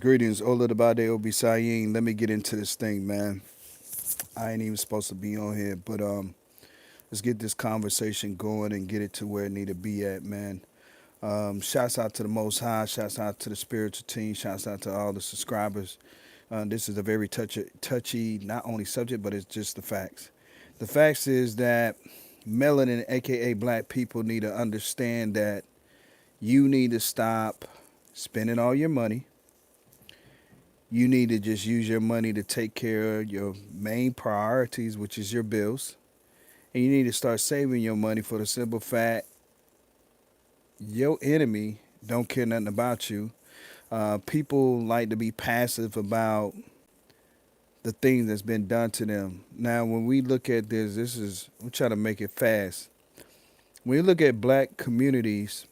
Greetings. Ola Dabade Obi Sayin. Let me get into this thing, man. I ain't even supposed to be on here, but let's get this conversation going and get it to where it need to be at, man. Shouts out to the Most High. Shouts out to the spiritual team. Shouts out to all the subscribers. This is a very touchy, not only subject, but it's just the facts. The facts is that melanin, aka black people, need to understand that you need to stop spending all your money. You need to just use your money to take care of your main priorities, which is your bills. And you need to start saving your money for the simple fact your enemy don't care nothing about you. People like to be passive about the things that's been done to them. Now, when we look at I'm trying to make it fast. When you look at black communities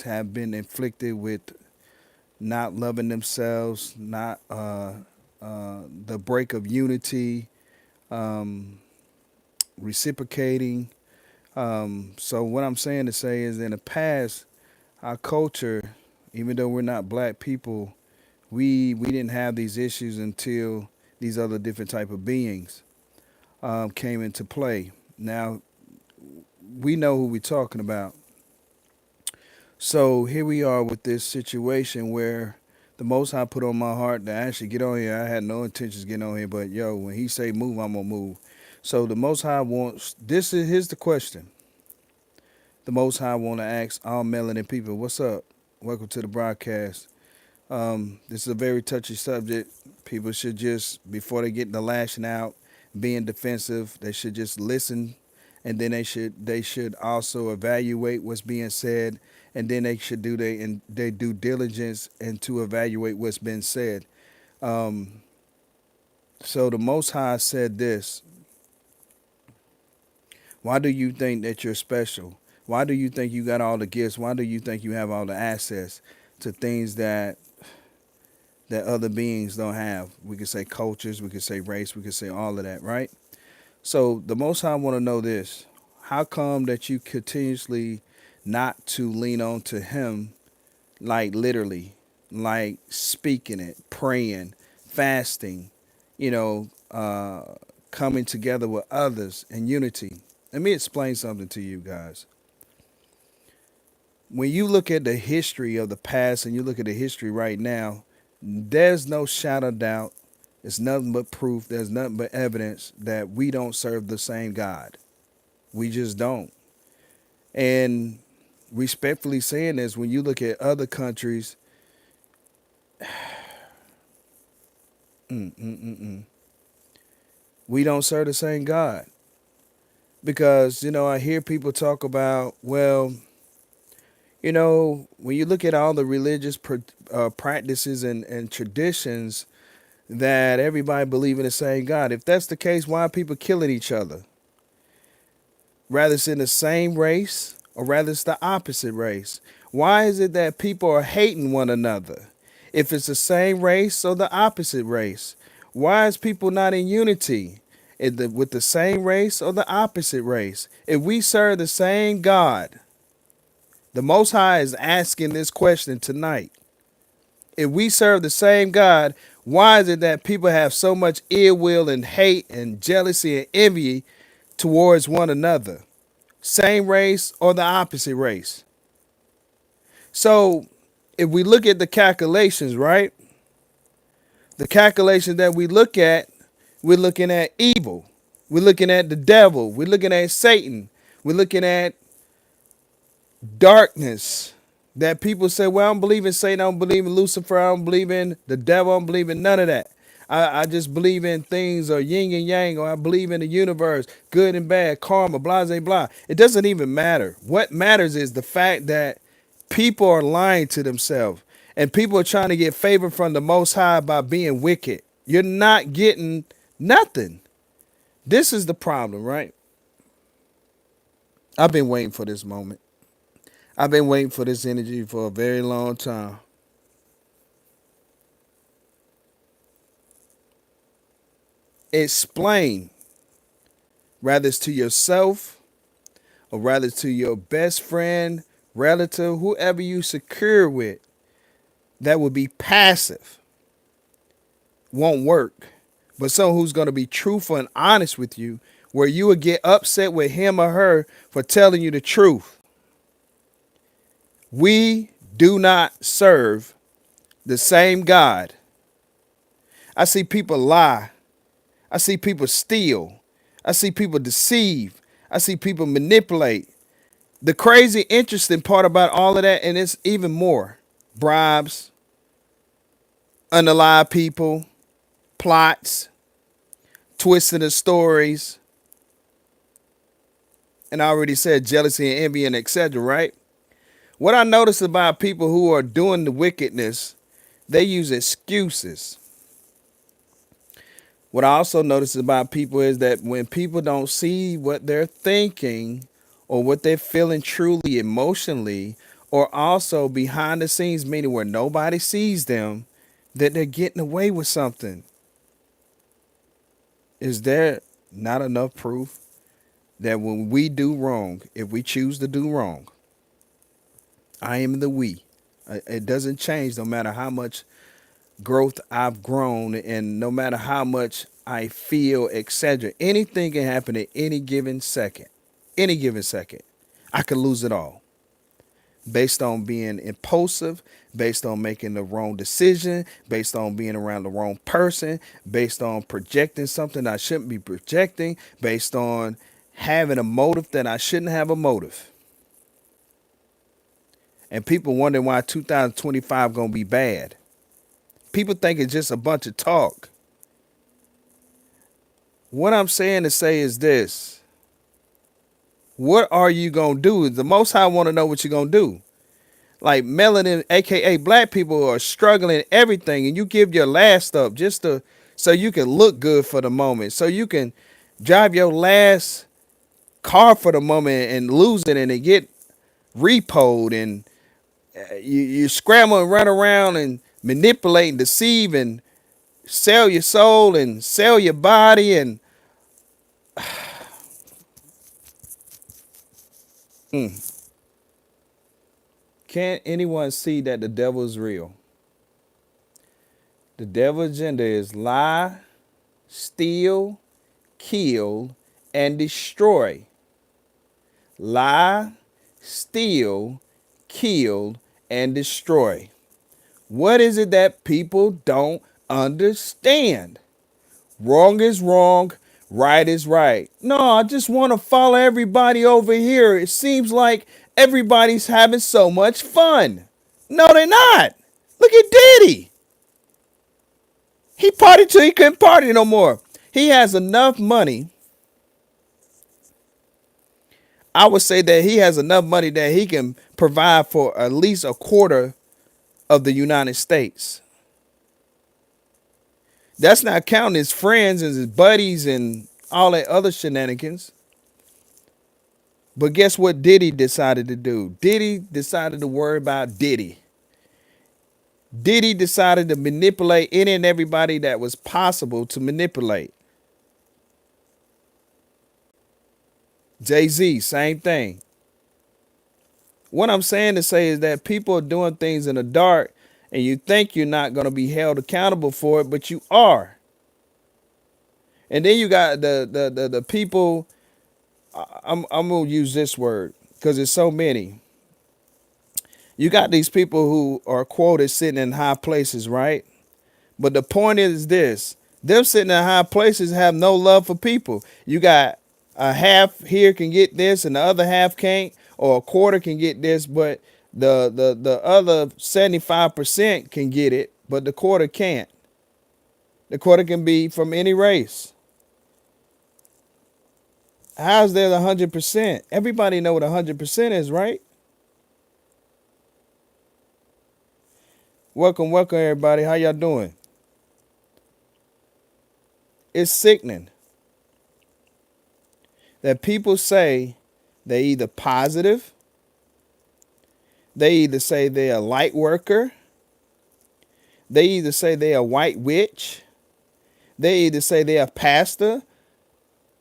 have been inflicted with not loving themselves, not the break of unity, um, reciprocating. So what I'm saying to say is, in the past, our culture, even though we're not black people, we didn't have these issues until these other different type of beings came into play. Now we know who we're talking about. So here we are with this situation where the Most High put on my heart to actually get on here. I had no intentions of getting on here, but yo, when He say move, I'm gonna move. So the Most High wants. Here's the question. The Most High want to ask all melanin people, what's up? Welcome to the broadcast. This is a very touchy subject. People should just, before they get the lashing out, being defensive, they should just listen, and then they should also evaluate what's being said, and then they should do their due diligence and to evaluate what's been said. Um, so the Most High said this: why do you think that you're special? Why do you think you got all the gifts? Why do you think you have all the access to things that other beings don't have? We could say cultures, we could say race, we could say all of that, right? So the Most High want to know this: how come that you continuously not to lean on to Him, like literally, like speaking it, praying, fasting, you know, coming together with others in unity? Let me explain something to you guys. When you look at the history of the past and you look at the history right now, there's no shadow of doubt. It's nothing but proof. There's nothing but evidence that we don't serve the same God. We just don't. And respectfully saying this, when you look at other countries, mm, mm, mm, mm, we don't serve the same God. Because, I hear people talk about, well, when you look at all the religious practices and traditions, that everybody believe in the same God. If that's the case, why are people killing each other? Rather it's in the same race or rather it's the opposite race. Why is it that people are hating one another? If it's the same race or the opposite race, why is people not in unity with the same race or the opposite race? If we serve the same God, the Most High is asking this question tonight. If we serve the same God, why is it that people have so much ill will and hate and jealousy and envy towards one another? Same race or the opposite race? So if we look at the calculations, right? The calculations that we look at, we're looking at evil. We're looking at the devil. We're looking at Satan. We're looking at darkness. That people say, well, I don't believe in Satan, I don't believe in Lucifer, I don't believe in the devil, I don't believe in none of that. I just believe in things or yin and yang, or I believe in the universe, good and bad, karma, blah, blah, blah. It doesn't even matter. What matters is the fact that people are lying to themselves and people are trying to get favor from the Most High by being wicked. You're not getting nothing. This is the problem, right? I've been waiting for this moment. I've been waiting for this energy for a very long time. Explain, whether it's to yourself or rather to your best friend, relative, whoever you secure with, that would be passive, won't work. But someone who's going to be truthful and honest with you, where you would get upset with him or her for telling you the truth. We do not serve the same God. I see people lie. I see people steal. I see people deceive. I see people manipulate. The crazy, interesting part about all of that, and it's even more bribes, unalive people, plots, twisting the stories, and I already said jealousy and envy and etc. Right? What I notice about people who are doing the wickedness, they use excuses. What I also notice about people is that when people don't see what they're thinking or what they're feeling truly emotionally, or also behind the scenes, meaning where nobody sees them, that they're getting away with something. Is there not enough proof that when we do wrong, if we choose to do wrong, I am the we. It doesn't change no matter how much growth I've grown and no matter how much I feel, etc. Anything can happen at any given second. Any given second. I could lose it all based on being impulsive, based on making the wrong decision, based on being around the wrong person, based on projecting something I shouldn't be projecting, based on having a motive that I shouldn't have a motive. And people wondering why 2025 gonna be bad. People think it's just a bunch of talk. What I'm saying to say is this. What are you gonna do? The Most High want to know what you're gonna do. Like melanin, aka black people, are struggling everything, and you give your last up just to so you can look good for the moment, so you can drive your last car for the moment and lose it, and it get repoed, and you scramble and run around and manipulate and deceive and sell your soul and sell your body and can't anyone see that the devil is real? The devil's agenda is lie, steal, kill, and destroy. Lie, steal, kill, and destroy. What is it that people don't understand? Wrong is wrong, right is right. No, I just want to follow everybody over here. It seems like everybody's having so much fun. No, they're not. Look at Diddy. He partied till he couldn't party no more. He has enough money. I would say that he has enough money that he can provide for at least a quarter of the United States. That's not counting his friends and his buddies and all that other shenanigans. But guess what Diddy decided to do? Diddy decided to worry about Diddy. Diddy decided to manipulate any and everybody that was possible to manipulate. Jay-Z, same thing. What I'm saying to say is that people are doing things in the dark and you think you're not going to be held accountable for it, but you are. And then you got the people, I'm going to use this word because there's so many. You got these people who are quoted sitting in high places, right? But the point is this, them sitting in high places have no love for people. You got a half here can get this and the other half can't, or a quarter can get this, but the other 75% can get it, but the quarter can't. The quarter can be from any race. How's there 100%? Everybody know what 100% is, right? Welcome, welcome everybody. How y'all doing? It's sickening that people say they're either positive They either say they're a light worker, they either say they're a white witch, they either say they're a pastor,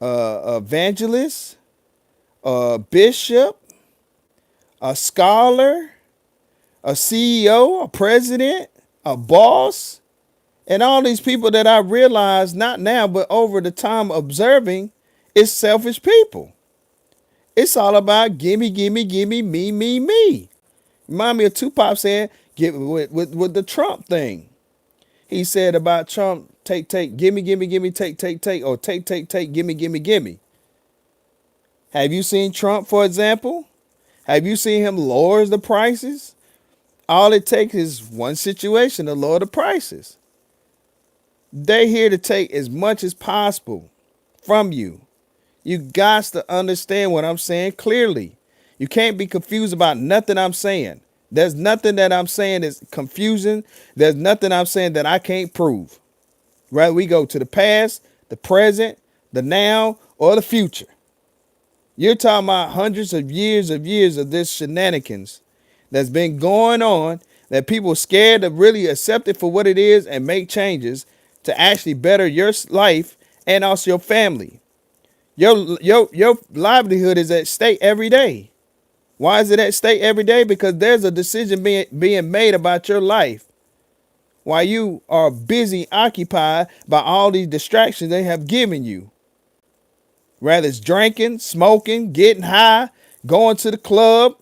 evangelist, a bishop, a scholar, a CEO, a president, a boss, and all these people that I realize not now, but over the time observing, it's selfish people. It's all about gimme, gimme, gimme, me, me. Remind me of Tupac saying, "Get with the Trump thing." He said about Trump, take, gimme, gimme, gimme, take, or take, gimme, gimme, gimme. Have you seen Trump, for example? Have you seen him lower the prices? All it takes is one situation to lower the prices. They're here to take as much as possible from you. You got to understand what I'm saying clearly. You can't be confused about nothing I'm saying. There's nothing that I'm saying is confusing. There's nothing I'm saying that I can't prove. Right? We go to the past, the present, the now, or the future. You're talking about hundreds of years of this shenanigans that's been going on that people are scared to really accept it for what it is and make changes to actually better your life and also your family. Your livelihood is at stake every day. Why is it at stake every day? Because there's a decision being made about your life while you are busy occupied by all these distractions they have given you. Whether it's drinking, smoking, getting high, going to the club,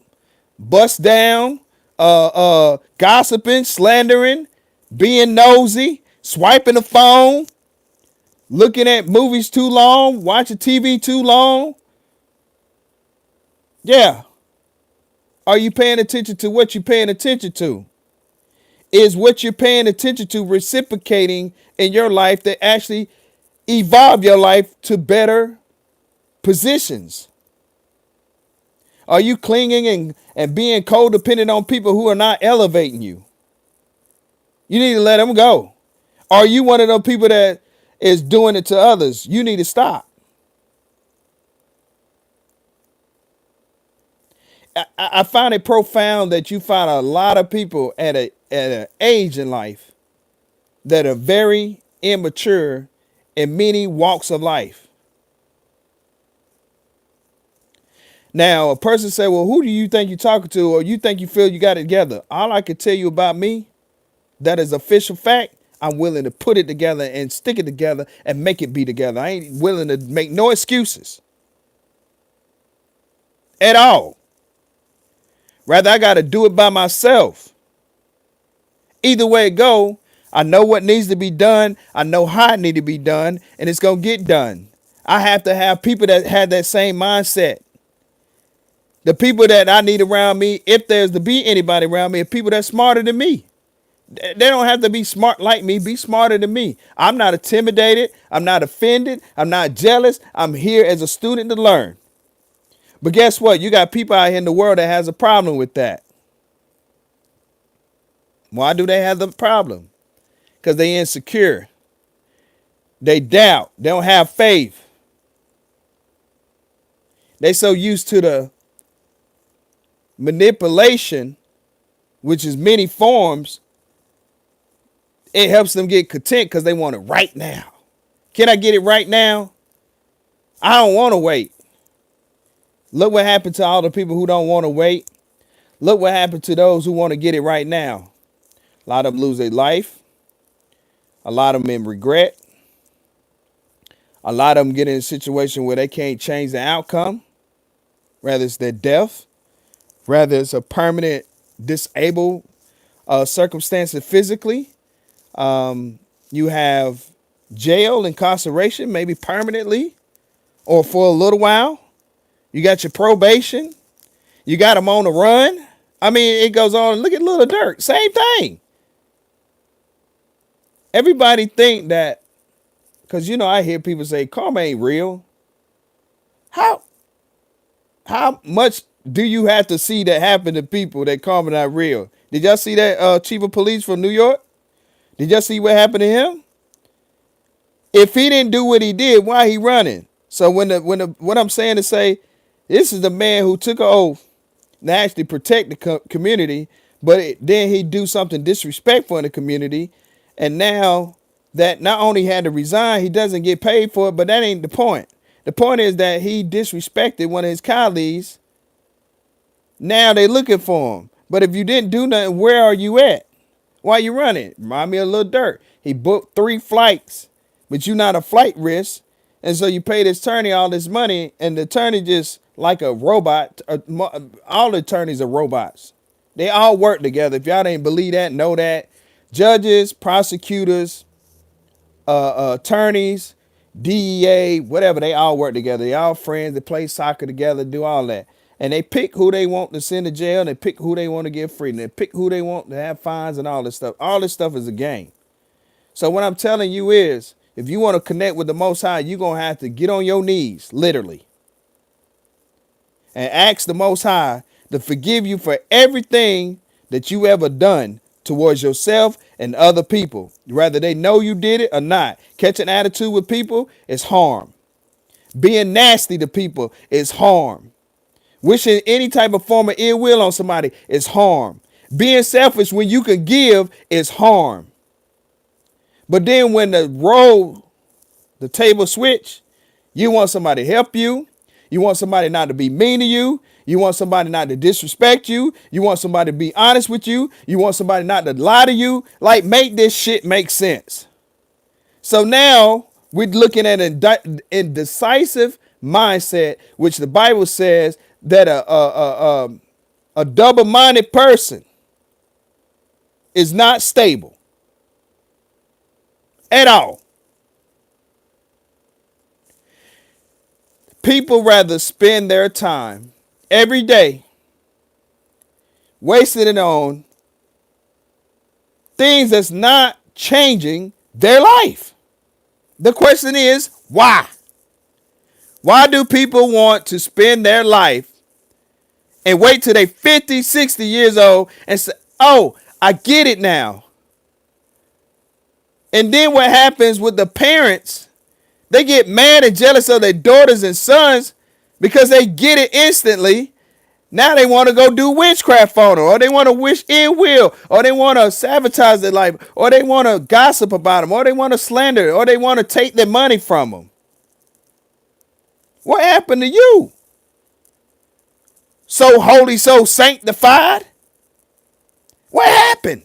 bust down, gossiping, slandering, being nosy, swiping the phone, looking at movies too long, watching TV too long. Yeah. Are you paying attention to what you're paying attention to? Is what you're paying attention to reciprocating in your life that actually evolve your life to better positions? Are you clinging and being codependent on people who are not elevating you? You need to let them go. Are you one of those people that is doing it to others? You need to stop. I find it profound that you find a lot of people at an age in life that are very immature in many walks of life. Now, a person say, well, who do you think you're talking to, or you think you feel you got it together? All I can tell you about me, that is official fact, I'm willing to put it together and stick it together and make it be together. I ain't willing to make no excuses at all. Rather, I got to do it by myself. Either way it go, I know what needs to be done. I know how it need to be done, and it's going to get done. I have to have people that have that same mindset. The people that I need around me, if there's to be anybody around me, are people that's smarter than me. They don't have to be smart like me. Be smarter than me. I'm not intimidated. I'm not offended. I'm not jealous. I'm here as a student to learn. But guess what? You got people out here in the world that has a problem with that. Why do they have the problem? Because they insecure. They doubt. They don't have faith. They so used to the manipulation, which is many forms. It helps them get content because they want it right now. Can I get it right now? I don't want to wait. Look what happened to all the people who don't want to wait. Look what happened to those who want to get it right now. A lot of them lose their life. A lot of them in regret. A lot of them get in a situation where they can't change the outcome. Whether it's their death, whether it's a permanent disabled circumstance physically. You have jail, incarceration, maybe permanently or for a little while. You got your probation. You got them on the run. I mean, it goes on. Look at Little Dirk. Same thing. Everybody think that, because, you know, I hear people say karma ain't real. How much do you have to see that happen to people that karma not real? Did y'all see that chief of police from New York? Did y'all see what happened to him? If he didn't do what he did, why he running? So what I'm saying to say, this is the man who took an oath to actually protect the community, but then he do something disrespectful in the community, and now that not only had to resign, he doesn't get paid for it. But that ain't the point. The point is that he disrespected one of his colleagues. Now they looking for him. But if you didn't do nothing, where are you at? Why you running? Remind me of Lil Durk. He booked 3 flights, but you not a flight risk. And so you pay this attorney all this money, and the attorney just like a robot. All attorneys are robots. They all work together. If y'all didn't believe that, know that. Judges, prosecutors, attorneys, DEA, whatever, they all work together. They all friends. They play soccer together, do all that. And they pick who they want to send to jail. And they pick who they want to get free. And they pick who they want to have fines and all this stuff. All this stuff is a game. So what I'm telling you is, if you want to connect with the Most High, you're going to have to get on your knees, literally, and ask the Most High to forgive you for everything that you ever done towards yourself and other people, whether they know you did it or not. Catching attitude with people is harm. Being nasty to people is harm. Wishing any type of form of ill will on somebody is harm. Being selfish when you can give is harm. But then when the table switch, you want somebody to help you. You want somebody not to be mean to you. You want somebody not to disrespect you. You want somebody to be honest with you. You want somebody not to lie to you. Like, make this shit make sense. So now we're looking at an indecisive mindset, which the Bible says that a double-minded person is not stable at all. People rather spend their time every day wasting it on things that's not changing their life. The question is, why? Why do people want to spend their life and wait till they 50, 60 years old and say, oh, I get it now? And then what happens with the parents? They get mad and jealous of their daughters and sons because they get it instantly. Now they want to go do witchcraft on them, or they want to wish ill will, or they want to sabotage their life, or they want to gossip about them, or they want to slander, or they want to take their money from them. What happened to you? So holy, so sanctified? What happened?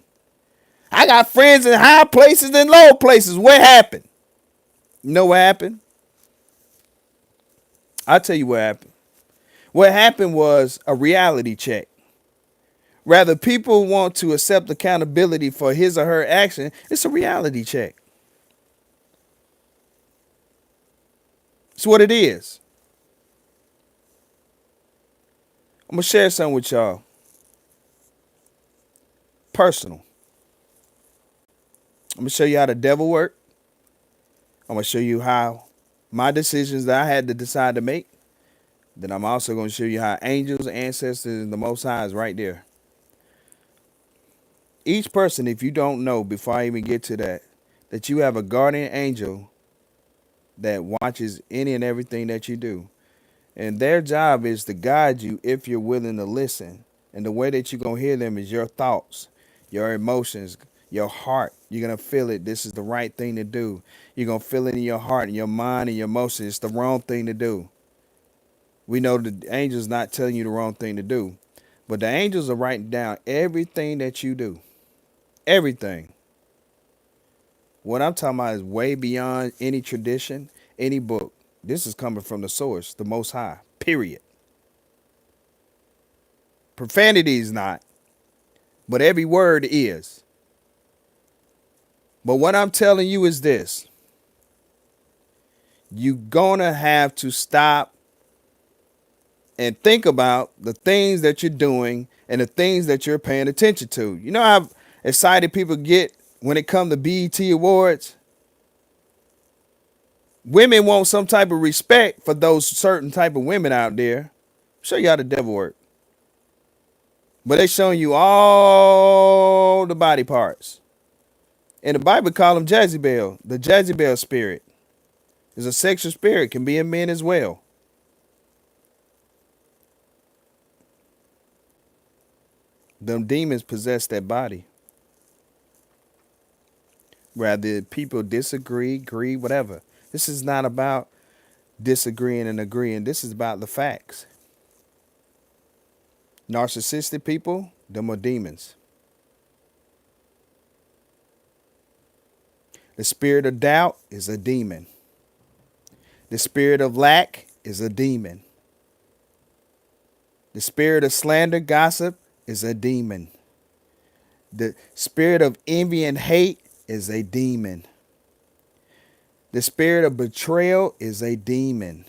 I got friends in high places and low places. What happened? You know what happened? I'll tell you what happened. What happened was a reality check. Rather, people want to accept accountability for his or her action. It's a reality check. It's what it is. I'm going to share something with y'all. Personal. I'm going to show you how the devil works. I'm going to show you how my decisions that I had to decide to make. Then I'm also going to show you how angels, ancestors, and the Most High is right there. Each person, if you don't know, before I even get to that you have a guardian angel that watches any and everything that you do. And their job is to guide you if you're willing to listen. And the way that you're going to hear them is your thoughts, your emotions, your heart. You're going to feel it. This is the right thing to do. You're going to feel it in your heart, in your mind, and your emotions. It's the wrong thing to do. We know the angels not telling you the wrong thing to do. But the angels are writing down everything that you do. Everything. What I'm talking about is way beyond any tradition, any book. This is coming from the source, the Most High, period. Profanity is not, but every word is. But what I'm telling you is this. You're going to have to stop and think about the things that you're doing and the things that you're paying attention to. You know how excited people get when it comes to BET Awards? Women want some type of respect for those certain type of women out there. Show you how the devil work. But they showing you all the body parts. And the Bible call them Jezebel, the Jezebel spirit. Is a sexual spirit, can be in men as well. Them demons possess that body. Rather people disagree, agree, whatever. This is not about disagreeing and agreeing. This is about the facts. Narcissistic people, them are demons. The spirit of doubt is a demon. The spirit of lack is a demon. The spirit of slander, gossip is a demon. The spirit of envy and hate is a demon. The spirit of betrayal is a demon.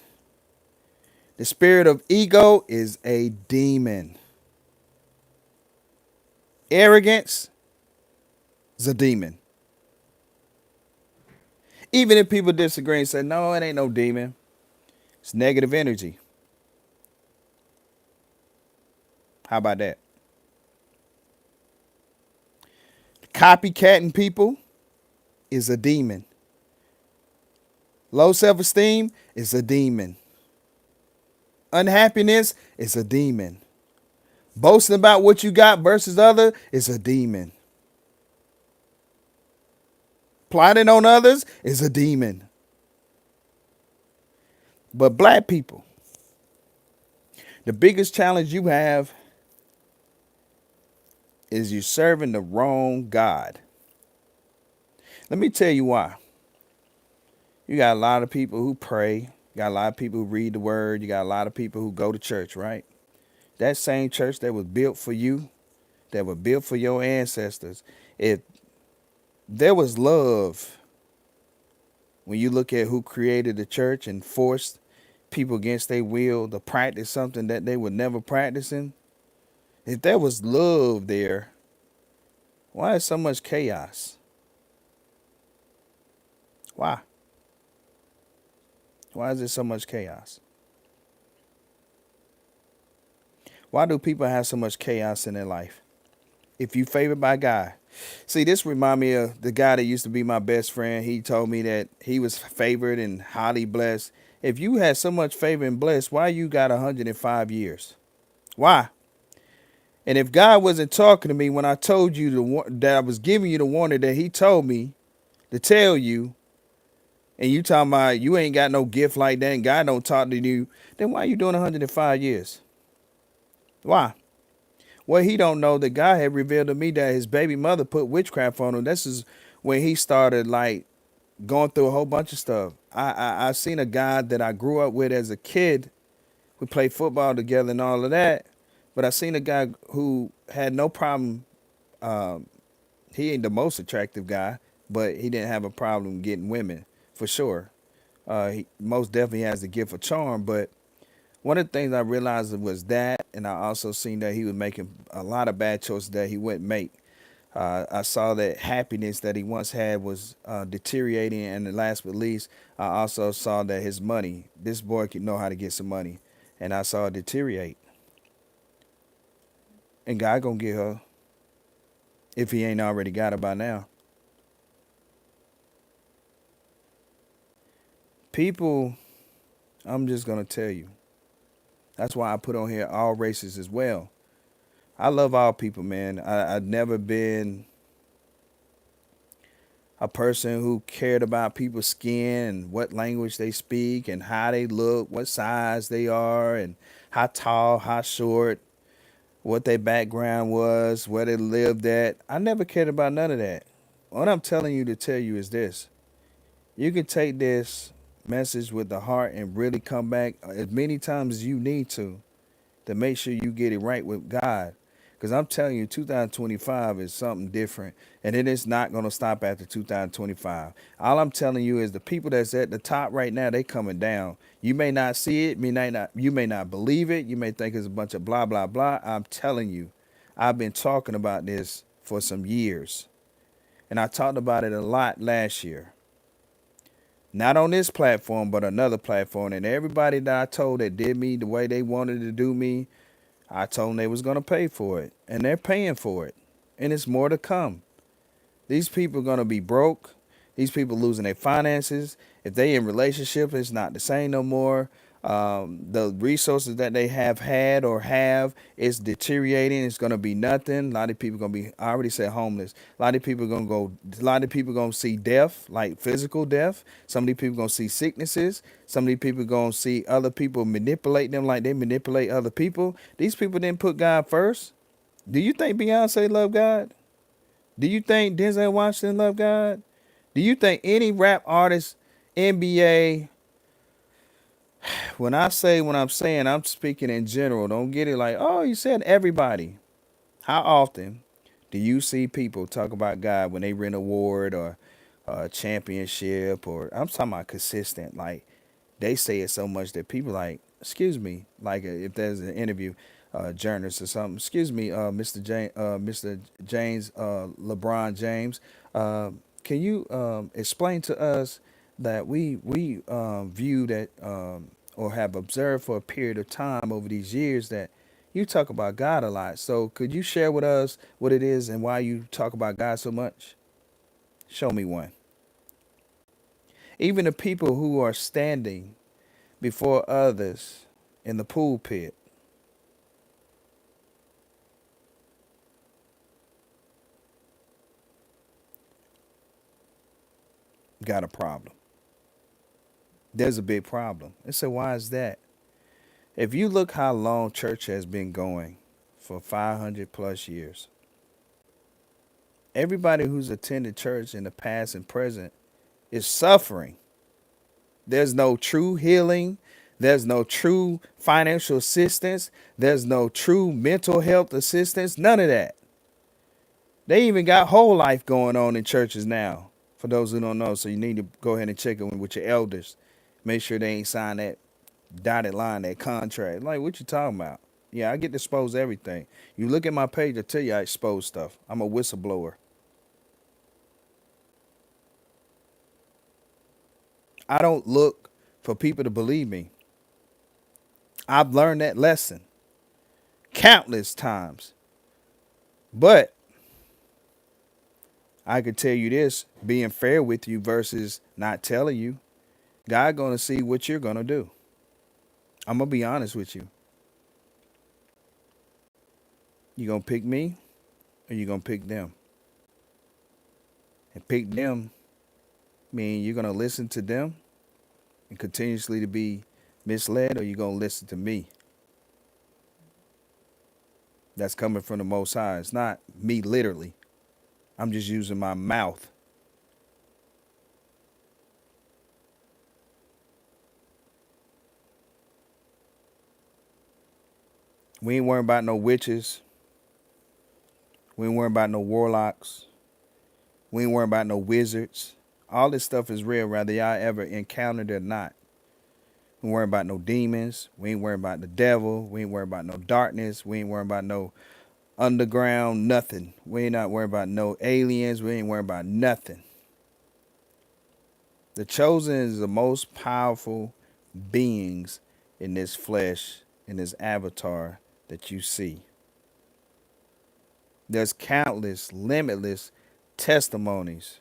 The spirit of ego is a demon. Arrogance is a demon. Even if people disagree and say, no, it ain't no demon, it's negative energy. How about that? Copycatting people is a demon. Low self-esteem is a demon. Unhappiness is a demon. Boasting about what you got versus other is a demon. Plotting on others is a demon. But black people, the biggest challenge you have is you serving the wrong God. Let me tell you why. You got a lot of people who pray. You got a lot of people who read the word. You got a lot of people who go to church, right? That same church that was built for you, that was built for your ancestors, if there was love when you look at who created the church and forced people against their will to practice something that they were never practicing, if there was love there, why is so much chaos? Why? Why is there so much chaos? Why do people have so much chaos in their life? If you favored by God. See, this remind me of the guy that used to be my best friend. He told me that he was favored and highly blessed. If you had so much favor and blessed, why you got 105 years? Why? And if God wasn't talking to me when I told you that I was giving you the warning that he told me to tell you, and you talking about you ain't got no gift like that and God don't talk to you, then why are you doing 105 years? Why? Well, he don't know that God had revealed to me that his baby mother put witchcraft on him. This is when he started like going through a whole bunch of stuff. I seen a guy that I grew up with as a kid. We played football together and all of that. But I seen a guy who had no problem. Um, he ain't the most attractive guy, but he didn't have a problem getting women for sure. He most definitely has the gift of charm. But one of the things I realized was that, and I also seen that he was making a lot of bad choices that he wouldn't make. I saw that happiness that he once had was deteriorating, and last but least, I also saw that his money, this boy could know how to get some money, and I saw it deteriorate. And God gonna get her if he ain't already got her by now. People, I'm just gonna tell you. That's why I put on here all races as well. I love all people, man. I've never been a person who cared about people's skin and what language they speak and how they look, what size they are, and how tall, how short, what their background was, where they lived at. I never cared about none of that. What I'm telling you to tell you is this: you can take this message with the heart and really come back as many times as you need to make sure you get it right with God. Because I'm telling you, 2025 is something different, and it is not going to stop after 2025. All I'm telling you is the people that's at the top right now, they coming down. You may not see it, you may not believe it. You may think it's a bunch of blah, blah, blah. I'm telling you, I've been talking about this for some years, and I talked about it a lot last year. Not on this platform, but another platform. And everybody that I told that did me the way they wanted to do me, I told them they was going to pay for it. And they're paying for it. And it's more to come. These people are going to be broke. These people losing their finances. If they in relationship, it's not the same no more. The resources that they have had or have is deteriorating. It's gonna be nothing. A lot of people gonna be. I already said homeless. A lot of people gonna go. A lot of people gonna see death, like physical death. Some of these people gonna see sicknesses. Some of these people gonna see other people manipulate them like they manipulate other people. These people didn't put God first. Do you think Beyonce loved God? Do you think Denzel Washington loved God? Do you think any rap artist, NBA, when I say what I'm saying, I'm speaking in general. Don't get it like, oh, you said everybody. How often do you see people talk about God when they win an award or a championship, or I'm talking about consistent? Like they say it so much that people like, excuse me, like if there's an interview, journalist or something, excuse me, Mr. James, LeBron James, uh, can you explain to us that we view that or have observed for a period of time over these years that you talk about God a lot. So could you share with us what it is and why you talk about God so much? Show me one. Even the people who are standing before others in the pulpit got a problem. There's a big problem. And so why is that? If you look how long church has been going for 500 plus years, everybody who's attended church in the past and present is suffering. There's no true healing. There's no true financial assistance. There's no true mental health assistance. None of that. They even got whole life going on in churches now. For those who don't know, so you need to go ahead and check in with your elders. Make sure they ain't signed that dotted line, that contract. Like, what you talking about? Yeah, I get to expose everything. You look at my page, I tell you I expose stuff. I'm a whistleblower. I don't look for people to believe me. I've learned that lesson countless times. But I could tell you this, being fair with you versus not telling you, God gonna see what you're gonna do. I'm gonna be honest with you. You gonna pick me or you gonna pick them? And pick them mean you're gonna listen to them and continuously to be misled, or you gonna listen to me? That's coming from the Most High. It's not me literally. I'm just using my mouth. We ain't worrying about no witches. We ain't worrying about no warlocks. We ain't worrying about no wizards. All this stuff is real, whether y'all ever encountered it or not. We ain't worrying about no demons. We ain't worrying about the devil. We ain't worrying about no darkness. We ain't worrying about no underground nothing. We ain't not worrying about no aliens. We ain't worrying about nothing. The chosen is the most powerful beings in this flesh, in this avatar that you see. There's countless, limitless testimonies.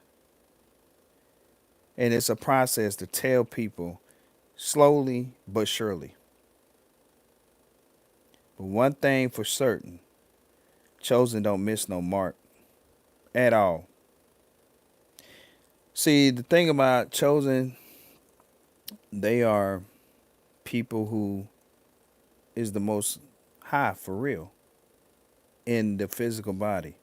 And it's a process to tell people slowly but surely. But one thing for certain, chosen don't miss no mark at all. See, the thing about chosen, they are people who is the most high for real in the physical body.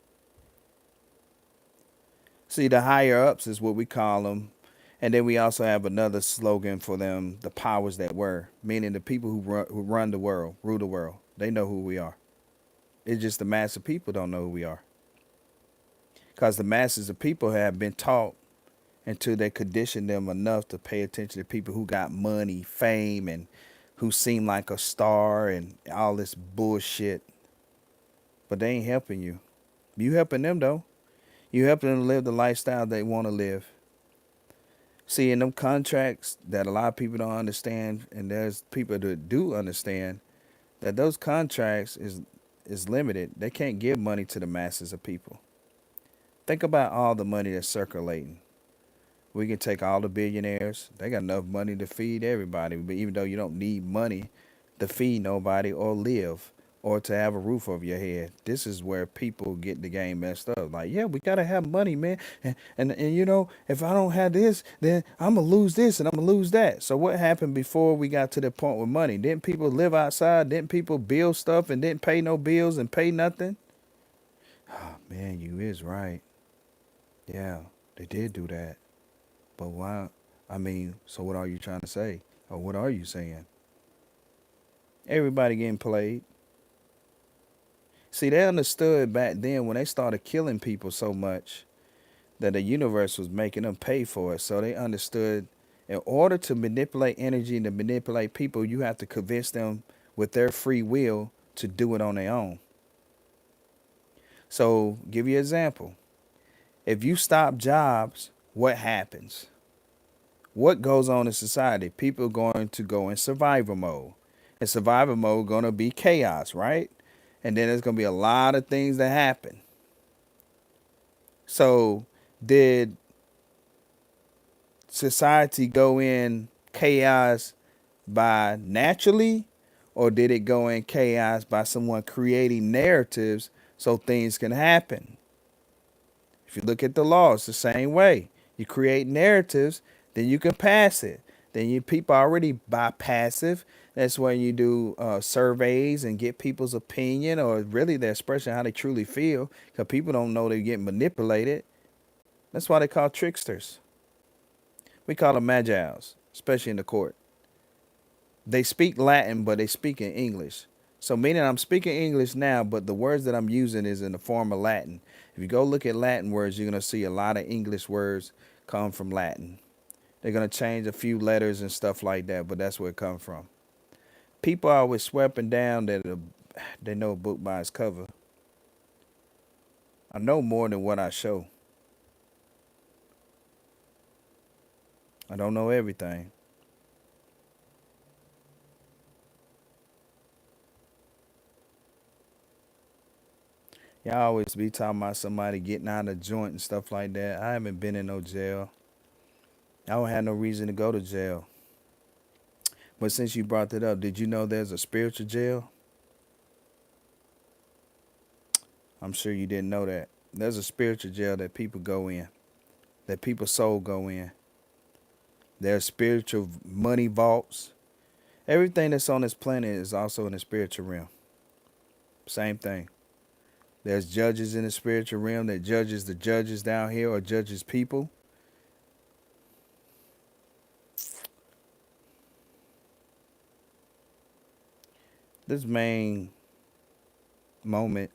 See, the higher ups is what we call them. And then we also have another slogan for them, the powers that were, meaning the people who run the world, rule the world. They know who we are. It's just the mass of people don't know who we are. Because the masses of people have been taught until they condition them enough to pay attention to people who got money, fame, and who seem like a star and all this bullshit. But they ain't helping you. You helping them though. You helping them live the lifestyle they want to live. See, in them contracts that a lot of people don't understand, and there's people that do understand, that those contracts is limited. They can't give money to the masses of people. Think about all the money that's circulating We can take all the billionaires. They got enough money to feed everybody. But even though you don't need money to feed nobody or live or to have a roof over your head, this is where people get the game messed up. Like, yeah, we gotta have money, man. And you know, if I don't have this, then I'm gonna lose this and I'm gonna lose that. So what happened before we got to the point with money? Didn't people live outside? Didn't people build stuff and didn't pay no bills and pay nothing? Oh, man, you is right. Yeah, they did do that. But why? I mean, so what are you trying to say? Or what are you saying? Everybody getting played. See, they understood back then when they started killing people so much that the universe was making them pay for it. So they understood in order to manipulate energy and to manipulate people, you have to convince them with their free will to do it on their own. So, give you an example. If you stop jobs, what happens? What goes on in society? People are going to go in survival mode. In survival mode, going to be chaos, right? And then there's going to be a lot of things that happen. So, did society go in chaos by naturally, or did it go in chaos by someone creating narratives so things can happen? If you look at the law, it's the same way. You create narratives, then you can pass it. Then you people already by passive. That's when you do surveys and get people's opinion or really their expression how they truly feel. Because people don't know they get manipulated. That's why they call tricksters. We call them magi's, especially in the court. They speak Latin, but they speak in English. So meaning I'm speaking English now, but the words that I'm using is in the form of Latin. If you go look at Latin words, you're going to see a lot of English words come from Latin. They're going to change a few letters and stuff like that, but that's where it comes from. People are always swept down that they know a book by its cover. I know more than what I show. I don't know everything. Y'all always be talking about somebody getting out of a joint and stuff like that. I haven't been in no jail. I don't have no reason to go to jail. But since you brought that up, did you know there's a spiritual jail? I'm sure you didn't know that. There's a spiritual jail that people go in, that people's soul go in. There's spiritual money vaults. Everything that's on this planet is also in the spiritual realm. Same thing. There's judges in the spiritual realm that judges the judges down here or judges people. This main moment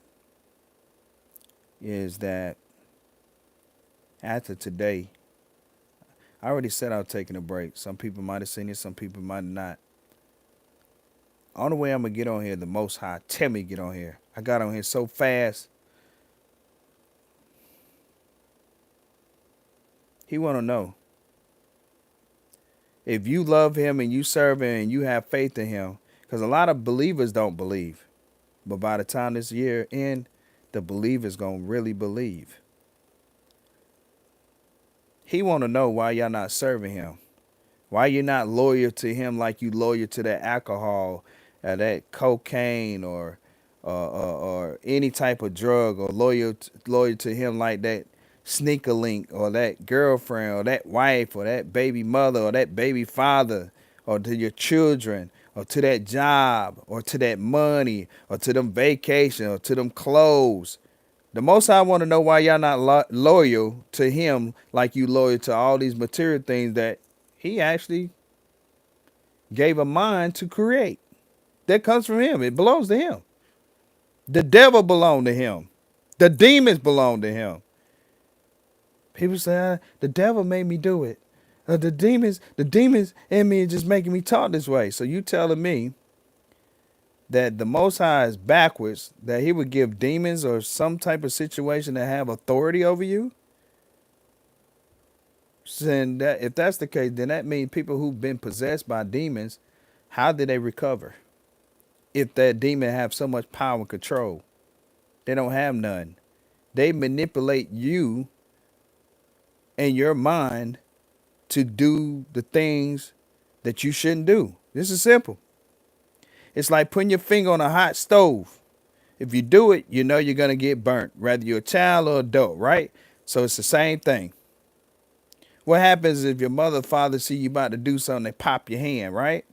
is that after today, I already said I was taking a break. Some people might have seen it, some people might not. Only way I'm gonna get on here, the Most High tell me to get on here. I got on here so fast. He wanna know if you love him and you serve him and you have faith in him. Because a lot of believers don't believe. But by the time this year end, the believers gonna really believe. He wanna know why y'all not serving him. Why you're not loyal to him like you loyal to that alcohol, that cocaine, or any type of drug, or loyal to him like that sneaker link, or that girlfriend, or that wife, or that baby mother, or that baby father, or to your children, or to that job, or to that money, or to them vacation, or to them clothes. The most I want to know why y'all not loyal to him like you loyal to all these material things that he actually gave a mind to create. That comes from him. It belongs to him. The devil belonged to him. The demons belong to him. People say, the devil made me do it. The demons in me are just making me talk this way. So you telling me that the Most High is backwards, that he would give demons or some type of situation to have authority over you? Then that, if that's the case, then that means people who've been possessed by demons, how did they recover? If that demon have so much power and control, they don't have none. They manipulate you and your mind to do the things that you shouldn't do. This is simple. It's like putting your finger on a hot stove. If you do it, you know you're going to get burnt, whether you're a child or adult, right? So it's the same thing. What happens if your mother or father see you about to do something, they pop your hand, right?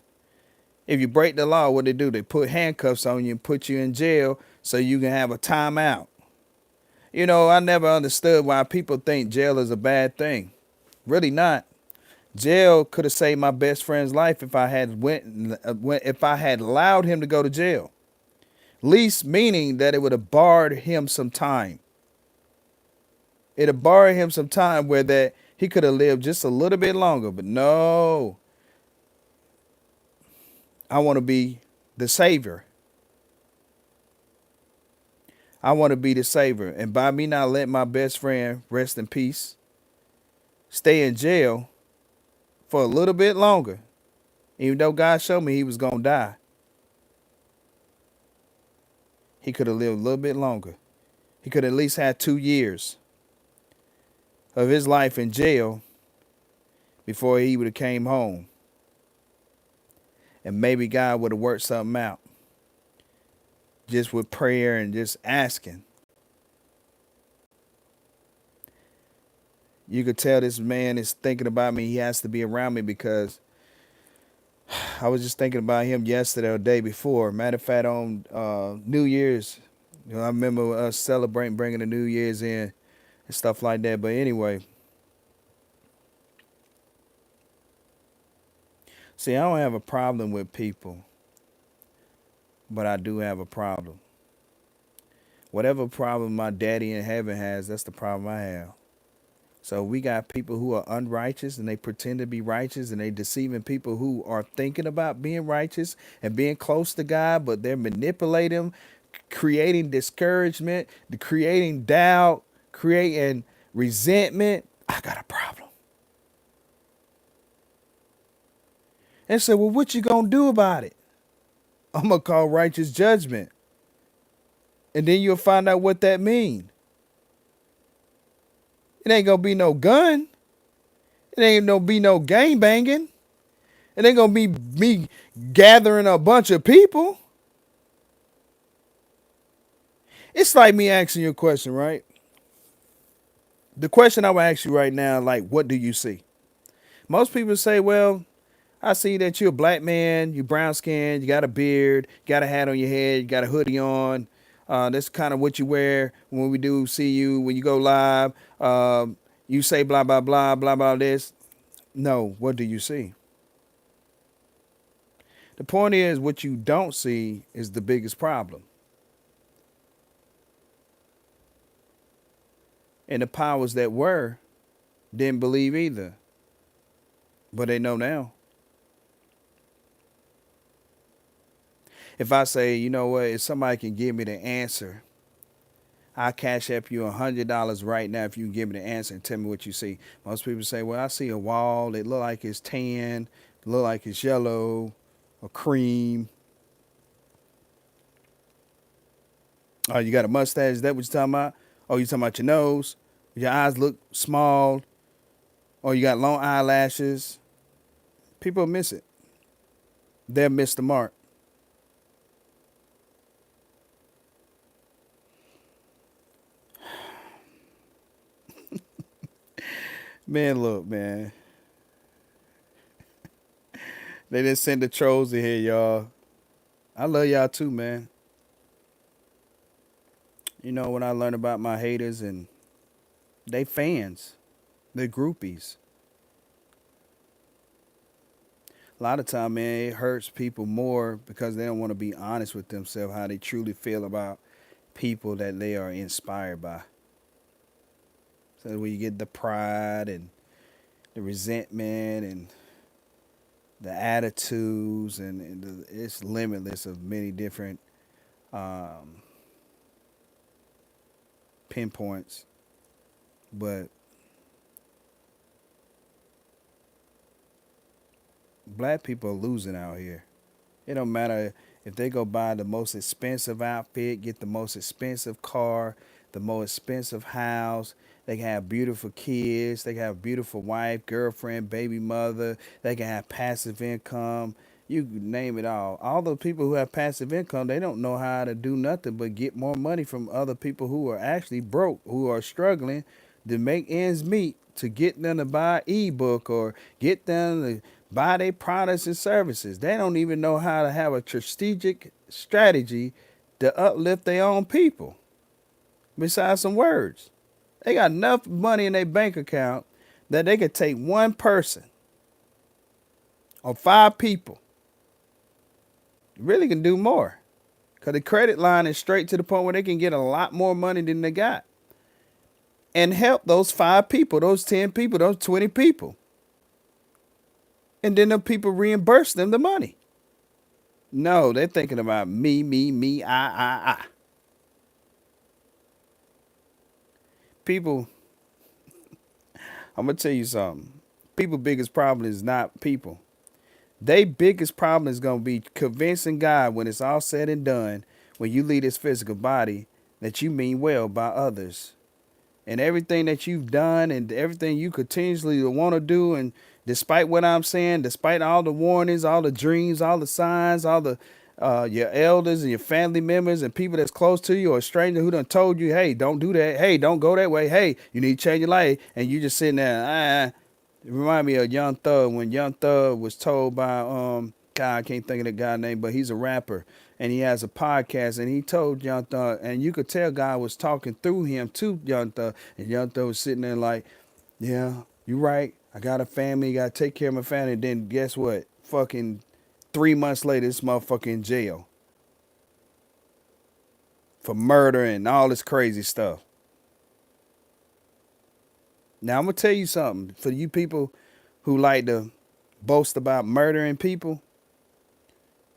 If you break the law, what they do? They put handcuffs on you and put you in jail so you can have a timeout. You know, I never understood why people think jail is a bad thing. Really not. Jail could have saved my best friend's life if I had if I had allowed him to go to jail. Least meaning that it would have barred him some time. It'd have barred him some time where that he could have lived just a little bit longer. But no, I want to be the savior. I want to be the savior. And by me not letting my best friend rest in peace, stay in jail for a little bit longer, even though God showed me he was going to die, he could have lived a little bit longer. He could at least had 2 years of his life in jail before he would have came home. And maybe God would have worked something out just with prayer and just asking. You could tell this man is thinking about me. He has to be around me because I was just thinking about him yesterday or the day before. Matter of fact, on New Year's, I remember us celebrating bringing the New Year's in and stuff like that. But anyway, see, I don't have a problem with people, but I do have a problem. Whatever problem my daddy in heaven has, that's the problem I have. So we got people who are unrighteous and they pretend to be righteous and they deceiving people who are thinking about being righteous and being close to God, but they're manipulating, creating discouragement, creating doubt, creating resentment. I got a problem. And say, well, what you gonna do about it? I'm gonna call righteous judgment. And then you'll find out what that means. It ain't gonna be no gun. It ain't gonna be no gang banging. It ain't gonna be me gathering a bunch of people. It's like me asking you a question, right? The question I will ask you right now, like, what do you see? Most people say, well, I see that you're a black man, you brown skinned, you got a beard, got a hat on your head, you got a hoodie on. That's kind of what you wear when we do see you, when you go live. You say blah, blah, blah, blah, blah, this. No, what do you see? The point is, what you don't see is the biggest problem. And the powers that were didn't believe either. But they know now. If I say, you know what, if somebody can give me the answer, I'll cash up you $100 right now if you can give me the answer and tell me what you see. Most people say, well, I see a wall. It look like it's tan, it look like it's yellow or cream. Oh, you got a mustache? Is that what you're talking about? Oh, you talking about your nose? Your eyes look small. Or you got long eyelashes. People miss it. They'll miss the mark. Man, look, man. They didn't send the trolls in here, y'all. I love y'all too, man. You know, when I learn about my haters and they fans, they groupies. A lot of time, man, it hurts people more because they don't want to be honest with themselves how they truly feel about people that they are inspired by. So when you get the pride and the resentment and the attitudes and it's limitless of many different um, pinpoints, but black people are losing out here. It don't matter if they go buy the most expensive outfit, get the most expensive car, the more expensive house. They can have beautiful kids. They can have beautiful wife, girlfriend, baby mother. They can have passive income. You name it all. All the people who have passive income, they don't know how to do nothing but get more money from other people who are actually broke, who are struggling to make ends meet, to get them to buy an ebook or get them to buy their products and services. They don't even know how to have a strategic strategy to uplift their own people. Besides some words, they got enough money in their bank account that they could take one person or five people. Really can do more because the credit line is straight to the point where they can get a lot more money than they got and help those five people, those 10 people, those 20 people. And then the people reimburse them the money. No, they're thinking about me, I. People, I'm gonna tell you something. People' biggest problem is not people. Their biggest problem is gonna be convincing God when it's all said and done, when you leave this physical body, that you mean well by others. And everything that you've done and everything you continuously want to do, and despite what I'm saying, despite all the warnings, all the dreams, all the signs, all the your elders and your family members and people that's close to you or a stranger who done told you, hey, don't do that, hey, don't go that way, hey, you need to change your life, and you just sitting there, It remind me of Young Thug when Young Thug was told by God, I can't think of the guy's name, but he's a rapper and he has a podcast, and he told Young Thug, and you could tell God was talking through him to Young Thug, and Young Thug was sitting there like, yeah, you right. I got a family, got to take care of my family. And then guess what? Fucking 3 months later, this motherfucker in jail for murder and all this crazy stuff. Now I'm gonna tell you something. For you people who like to boast about murdering people,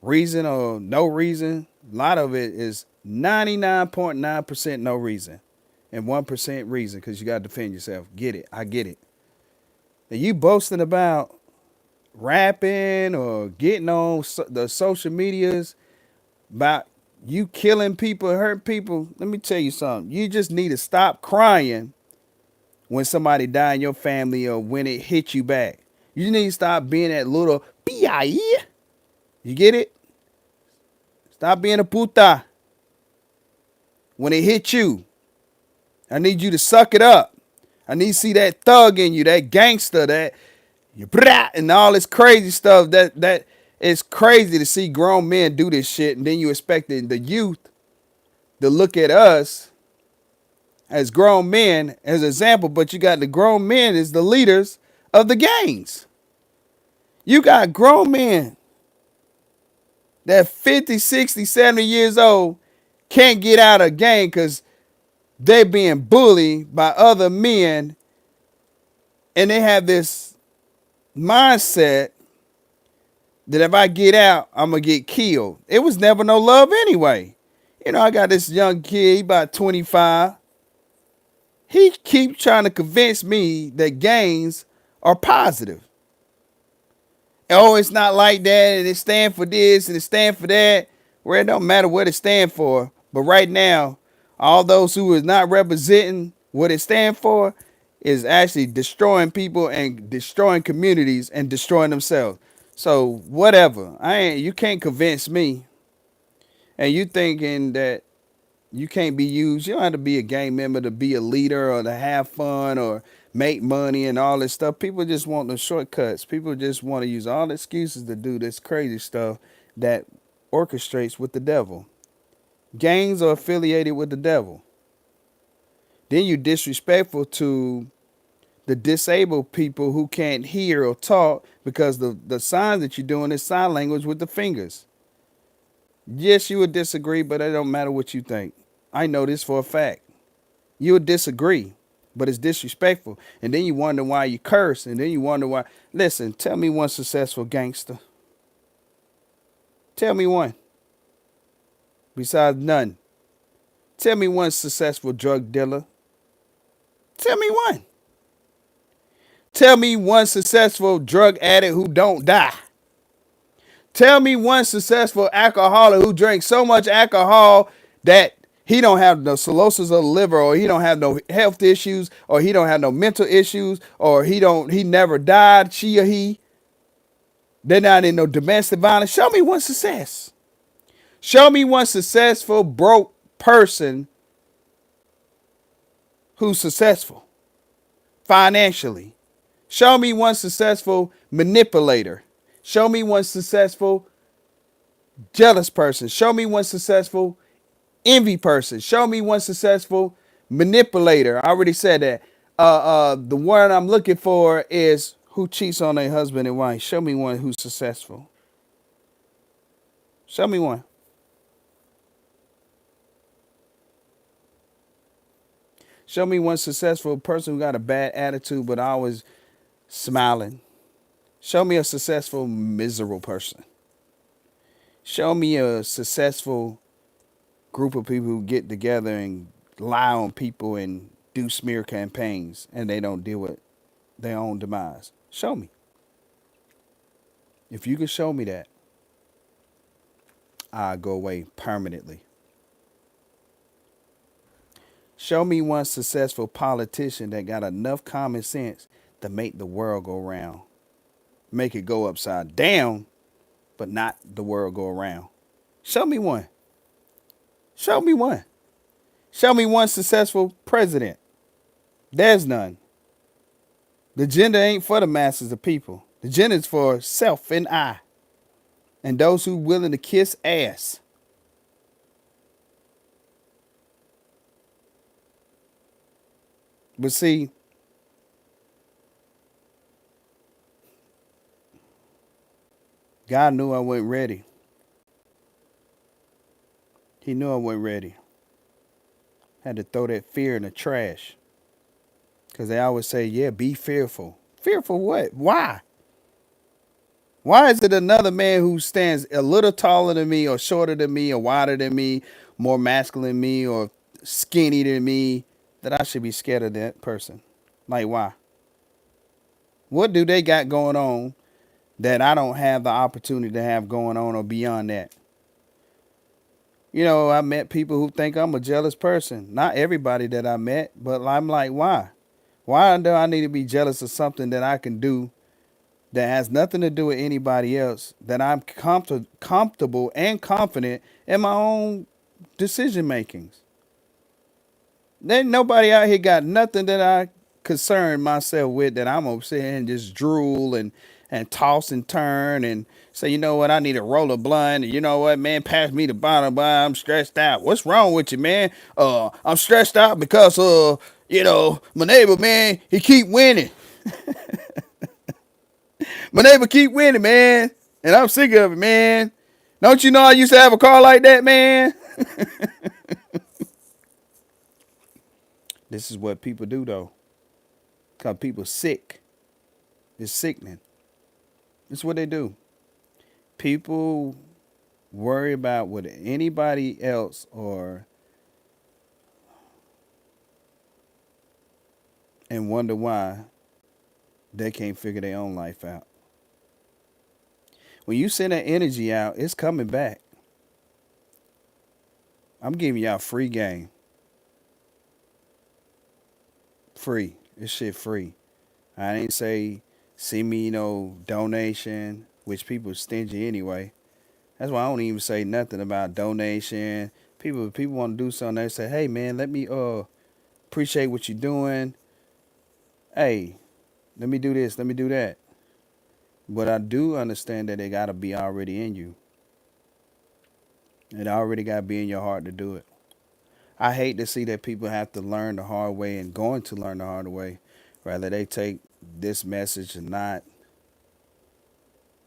reason or no reason, a lot of it is 99.9% no reason and 1% reason because you got to defend yourself. Get it? I get it. And you boasting about rapping or getting on the social medias about you killing people, hurting people. Let me tell you something. You just need to stop crying when somebody die in your family or when it hit you back. You need to stop being that little PIE. You get it? Stop being a puta. When it hit you, I need you to suck it up. I need to see that thug in you, that gangster, that you and all this crazy stuff. That it's crazy to see grown men do this shit, and then you expecting the youth to look at us as grown men as an example, but you got the grown men as the leaders of the gangs. You got grown men that 50, 60, 70 years old can't get out of a gang because they're being bullied by other men, and they have this mindset that if I get out, I'm going to get killed. It was never no love anyway. You know, I got this young kid, he about 25. He keeps trying to convince me that gangs are positive. Oh, it's not like that, and it stand for this, and it stand for that. Well, it don't matter what it stand for. But right now, all those who is not representing what it stand for is actually destroying people and destroying communities and destroying themselves. So whatever, you can't convince me. And you thinking that you can't be used. You don't have to be a gang member to be a leader or to have fun or make money and all this stuff. People just want the shortcuts. People just want to use all the excuses to do this crazy stuff that orchestrates with the devil. Gangs are affiliated with the devil. Then you disrespectful to the disabled people who can't hear or talk because the signs that you're doing is sign language with the fingers. Yes, you would disagree, but it don't matter what you think. I know this for a fact. You would disagree, but it's disrespectful. And then you wonder why you curse, and then you wonder why. Listen, tell me one successful gangster. Tell me one. Besides none. Tell me one successful drug dealer. Tell me one. Tell me one successful drug addict who don't die. Tell me one successful alcoholic who drank so much alcohol that He don't have no cirrhosis of the liver, or he don't have no health issues, or he don't have no mental issues, or he never died, she or he. They're not in no domestic violence. Show me one success. Show me one successful broke person who's successful financially. Show me one successful manipulator. Show me one successful jealous person. Show me one successful envy person. Show me one successful manipulator. I already said that. The one I'm looking for is who cheats on their husband and wife. Show me one who's successful. Show me one. Show me one successful person who got a bad attitude but always smiling. Show me a successful miserable person. Show me a successful group of people who get together and lie on people and do smear campaigns and they don't deal with their own demise. Show me. If you can show me that, I'll go away permanently. Show me one successful politician that got enough common sense to make the world go round. Make it go upside down, but not the world go around. Show me one. Show me one. Show me one successful president. There's none. The agenda ain't for the masses of people. The agenda is for self and I, and those who willing to kiss ass. But see, God knew I wasn't ready. He knew I wasn't ready. Had to throw that fear in the trash. Because they always say, yeah, be fearful. Fearful what? Why? Why is it another man who stands a little taller than me or shorter than me or wider than me, more masculine than me or skinny than me, that I should be scared of that person? Like, why? What do they got going on that I don't have the opportunity to have going on or beyond that? You know, I met people who think I'm a jealous person. Not everybody that I met, but I'm like, why? Why do I need to be jealous of something that I can do that has nothing to do with anybody else, that I'm comfortable and confident in my own decision makings? Then nobody out here got nothing that I concern myself with that I'm gonna sit here and just drool and toss and turn and say, you know what, I need a roll of blunt. You know what, man, pass me the bottle, but I'm stressed out. What's wrong with you, man? I'm stressed out because my neighbor, man, he keep winning. My neighbor keep winning, man, and I'm sick of it, man. Don't you know I used to have a car like that, man? This is what people do though, cause people sick. It's sickening. It's what they do. People worry about what anybody else or and wonder why they can't figure their own life out. When you send that energy out, it's coming back. I'm giving y'all free game. Free. This shit free. I didn't say send me no donation, which people are stingy anyway. That's why I don't even say nothing about donation. People want to do something, they say, hey man, let me appreciate what you're doing. Hey, let me do this, let me do that. But I do understand that it gotta be already in you. It already gotta be in your heart to do it. I hate to see that people have to learn the hard way and going to learn the hard way. Rather they take this message or not.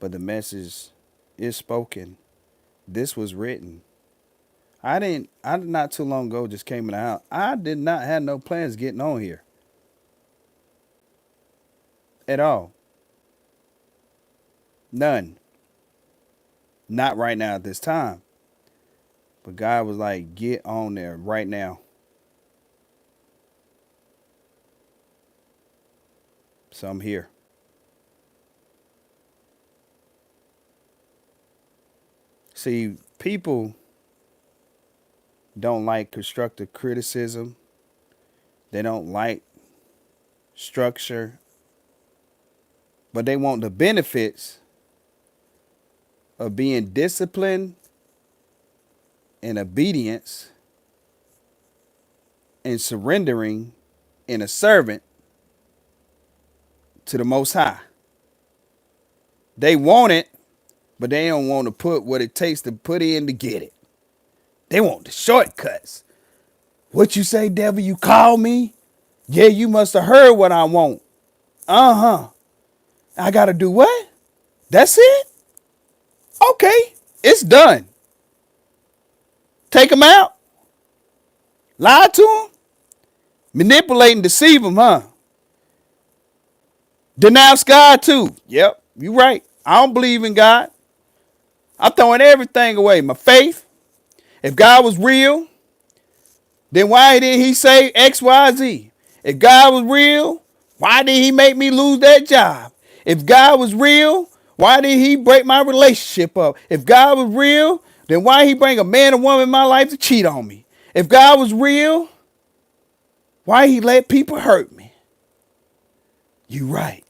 But the message is spoken. This was written. I not too long ago just came in the house. I did not have no plans getting on here. At all. None. Not right now at this time. But God was like, get on there right now. So I'm here. See, people don't like constructive criticism. They don't like structure, but they want the benefits of being disciplined and obedience and surrendering and a servant to the Most High. They want it, but they don't want to put what it takes to put in to get it. They want the shortcuts. What you say, devil? You call me? Yeah, you must have heard what I want. Uh-huh. I got to do what? That's it? Okay, it's done. Take them out. Lie to them. Manipulate and deceive them, huh? Denounce God too. Yep, you right. I don't believe in God. I'm throwing everything away. My faith. If God was real, then why did he say X, Y, Z? If God was real, why did he make me lose that job? If God was real, why did he break my relationship up? If God was real, then why he bring a man or woman in my life to cheat on me? If God was real, why he let people hurt me? You right.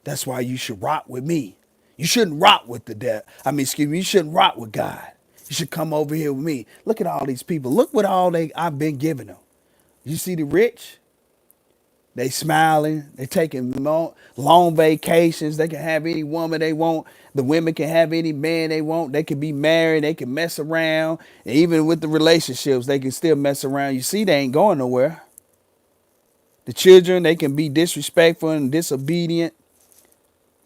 That's why you should rock with me. You shouldn't rock with the devil. You shouldn't rock with God. You should come over here with me. Look at all these people. Look what all I've been giving them. You see the rich? They smiling. They taking long vacations. They can have any woman they want. The women can have any man they want. They can be married. They can mess around. And even with the relationships, they can still mess around. You see, they ain't going nowhere. The children, they can be disrespectful and disobedient.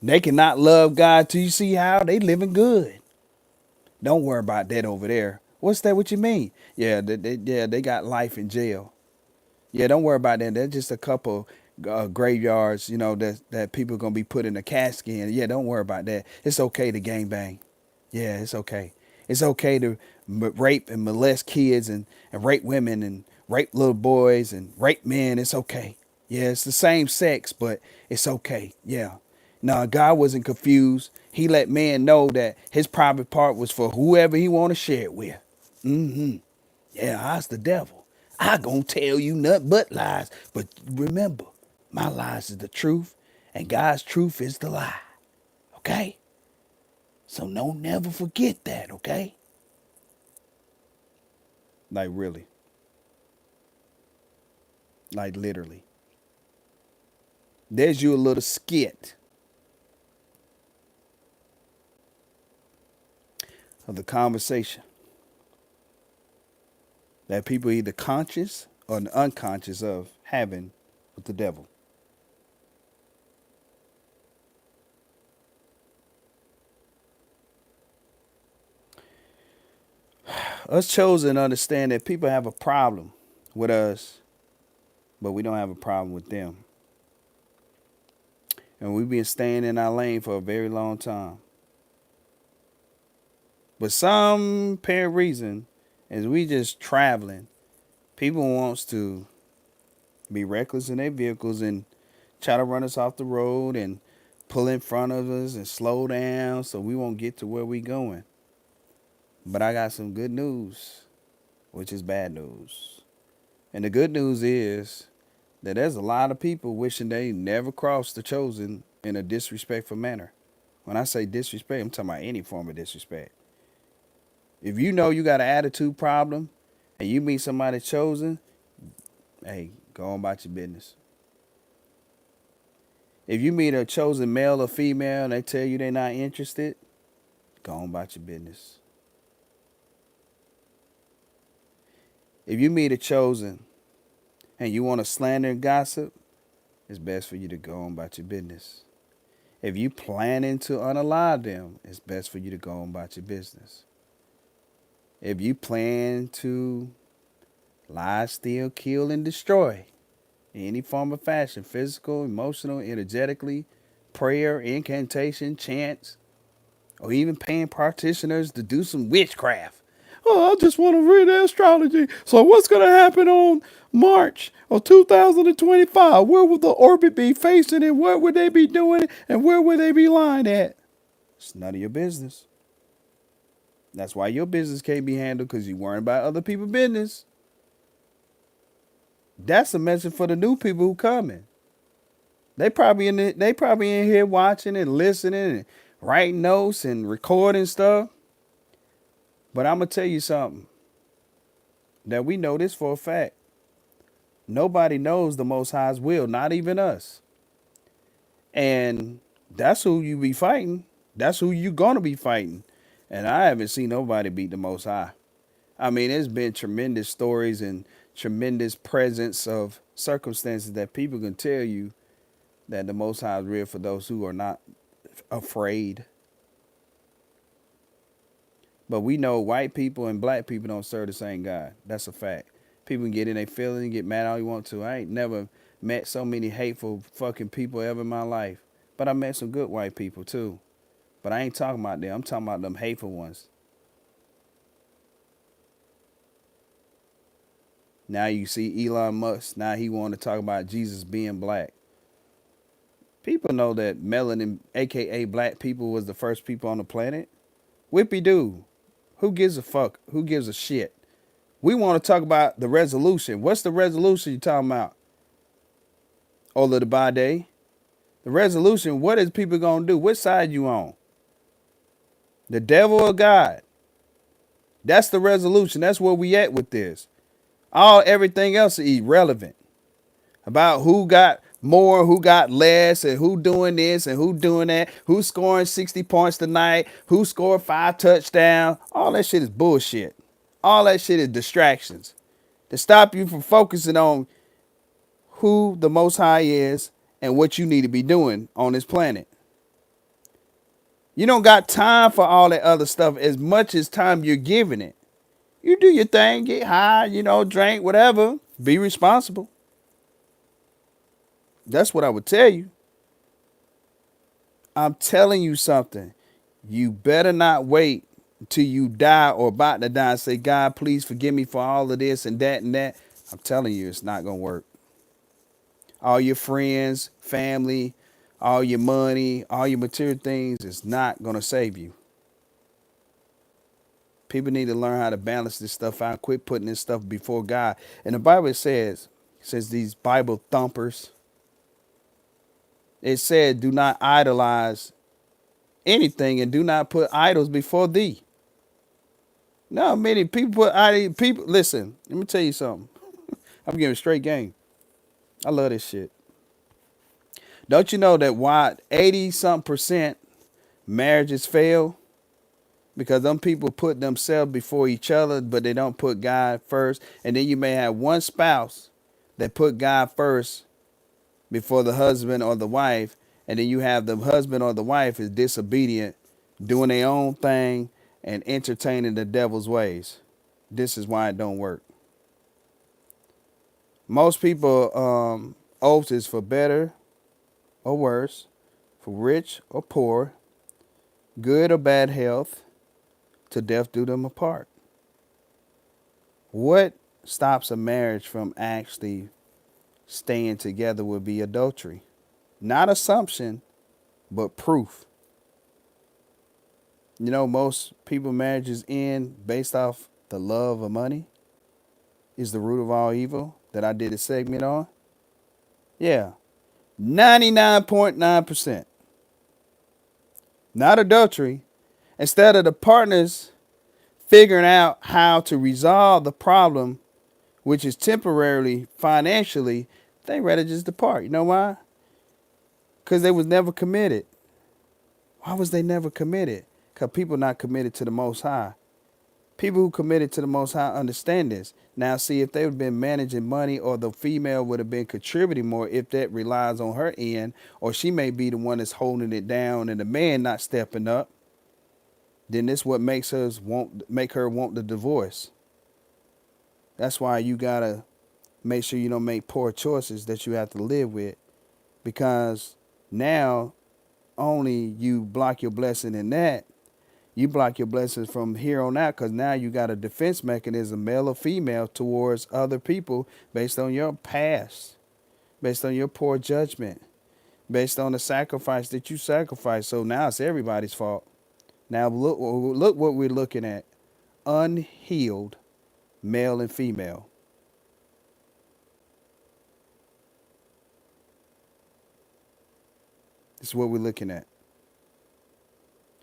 They cannot love God till you see how they living good. Don't worry about that over there. What's that? What you mean? Yeah, they got life in jail. Yeah, don't worry about that. They're just a couple graveyards, that people gonna be put in a casket in. Yeah, don't worry about that. It's okay to gang bang. Yeah, it's okay. It's okay to rape and molest kids and rape women and rape little boys and rape men. It's okay. Yeah, it's the same sex, but it's okay. Yeah. No, God wasn't confused. He let man know that his private part was for whoever he want to share it with. Mm-hmm. Yeah, I's the devil. I gonna tell you nothing but lies. But remember, my lies is the truth, and God's truth is the lie. Okay? So don't never forget that, okay? Like really. Like literally. There's you a little skit of the conversation that people either conscious or unconscious of having with the devil. Us chosen understand that people have a problem with us, but we don't have a problem with them. And we've been staying in our lane for a very long time. But some apparent reason, as we just traveling, people wants to be reckless in their vehicles and try to run us off the road and pull in front of us and slow down so we won't get to where we going. But I got some good news, which is bad news. And the good news is that there's a lot of people wishing they never crossed the chosen in a disrespectful manner. When I say disrespect, I'm talking about any form of disrespect. If you know you got an attitude problem and you meet somebody chosen, hey, go on about your business. If you meet a chosen male or female and they tell you they're not interested, go on about your business. If you meet a chosen and you want to slander and gossip, it's best for you to go on about your business. If you planning to unalive them, it's best for you to go on about your business. If you plan to lie, steal, kill, and destroy in any form of fashion, physical, emotional, energetically, prayer, incantation, chants, or even paying practitioners to do some witchcraft. Oh, I just want to read astrology. So what's going to happen on March of 2025? Where will the orbit be facing and what would they be doing and where would they be lying at? It's none of your business. That's why your business can't be handled because you worrying about other people's business. That's a message for the new people who coming. They probably in here watching and listening and writing notes and recording stuff. But I'm gonna tell you something that we know this for a fact. Nobody knows the Most High's will, not even us. And that's who you be fighting. That's who you gonna be fighting. And I haven't seen nobody beat the Most High. I mean, there's been tremendous stories and tremendous presence of circumstances that people can tell you that the Most High is real for those who are not afraid. But we know white people and black people don't serve the same God. That's a fact. People can get in their feelings, get mad all you want to. I ain't never met so many hateful fucking people ever in my life. But I met some good white people too. But I ain't talking about them. I'm talking about them hateful ones. Now you see Elon Musk. Now he want to talk about Jesus being black. People know that melanin, aka black people, was the first people on the planet. Whippy doo. Who gives a fuck? Who gives a shit? We want to talk about the resolution. What's the resolution you talking about? Ola the Bade. The resolution, what is people gonna do? Which side you on? The devil or God? That's the resolution. That's where we at with this. Everything else is irrelevant. About who got more, who got less, and who doing this and who doing that, who's scoring 60 points tonight, who scored 5 touchdowns. All that shit is bullshit. All that shit is distractions to stop you from focusing on who the Most High is and what you need to be doing on this planet. You don't got time for all that other stuff as much as time you're giving it. You do your thing, get high, drink, whatever. Be responsible. That's what I would tell you. I'm telling you something. You better not wait until you die or about to die and say, God, please forgive me for all of this and that and that. I'm telling you, it's not going to work. All your friends, family, all your money, all your material things is not going to save you. People need to learn how to balance this stuff out. Quit putting this stuff before God. And the Bible says these Bible thumpers, it said, do not idolize anything and do not put idols before thee. No, many people people. Listen, let me tell you something. I'm giving straight game. I love this shit. Don't you know that why 80 something percent marriages fail? Because them people put themselves before each other, but they don't put God first. And then you may have one spouse that put God first before the husband or the wife. And then you have the husband or the wife is disobedient, doing their own thing and entertaining the devil's ways. This is why it don't work. Most people oaths is for better or worse, for rich or poor, good or bad health, to death do them apart. What stops a marriage from actually staying together would be adultery. Not assumption, but proof. You know, most people marriages end based off the love of money is the root of all evil that I did a segment on. Yeah. 99.9%. Not adultery. Instead of the partners figuring out how to resolve the problem, which is temporarily financially, they rather just depart. You know why? Because they was never committed. Why was they never committed? Because people not committed to the Most High. People who committed to the Most High understand this. Now, see, if they would have been managing money or the female would have been contributing more if that relies on her end, or she may be the one that's holding it down and the man not stepping up, then this what makes her want the divorce. That's why you got to make sure you don't make poor choices that you have to live with, because now only you block your blessing in that. You block your blessings from here on out because now you got a defense mechanism, male or female, towards other people based on your past, based on your poor judgment, based on the sacrifice that you sacrificed. So now it's everybody's fault. Now look what we're looking at: unhealed male and female. This is what we're looking at.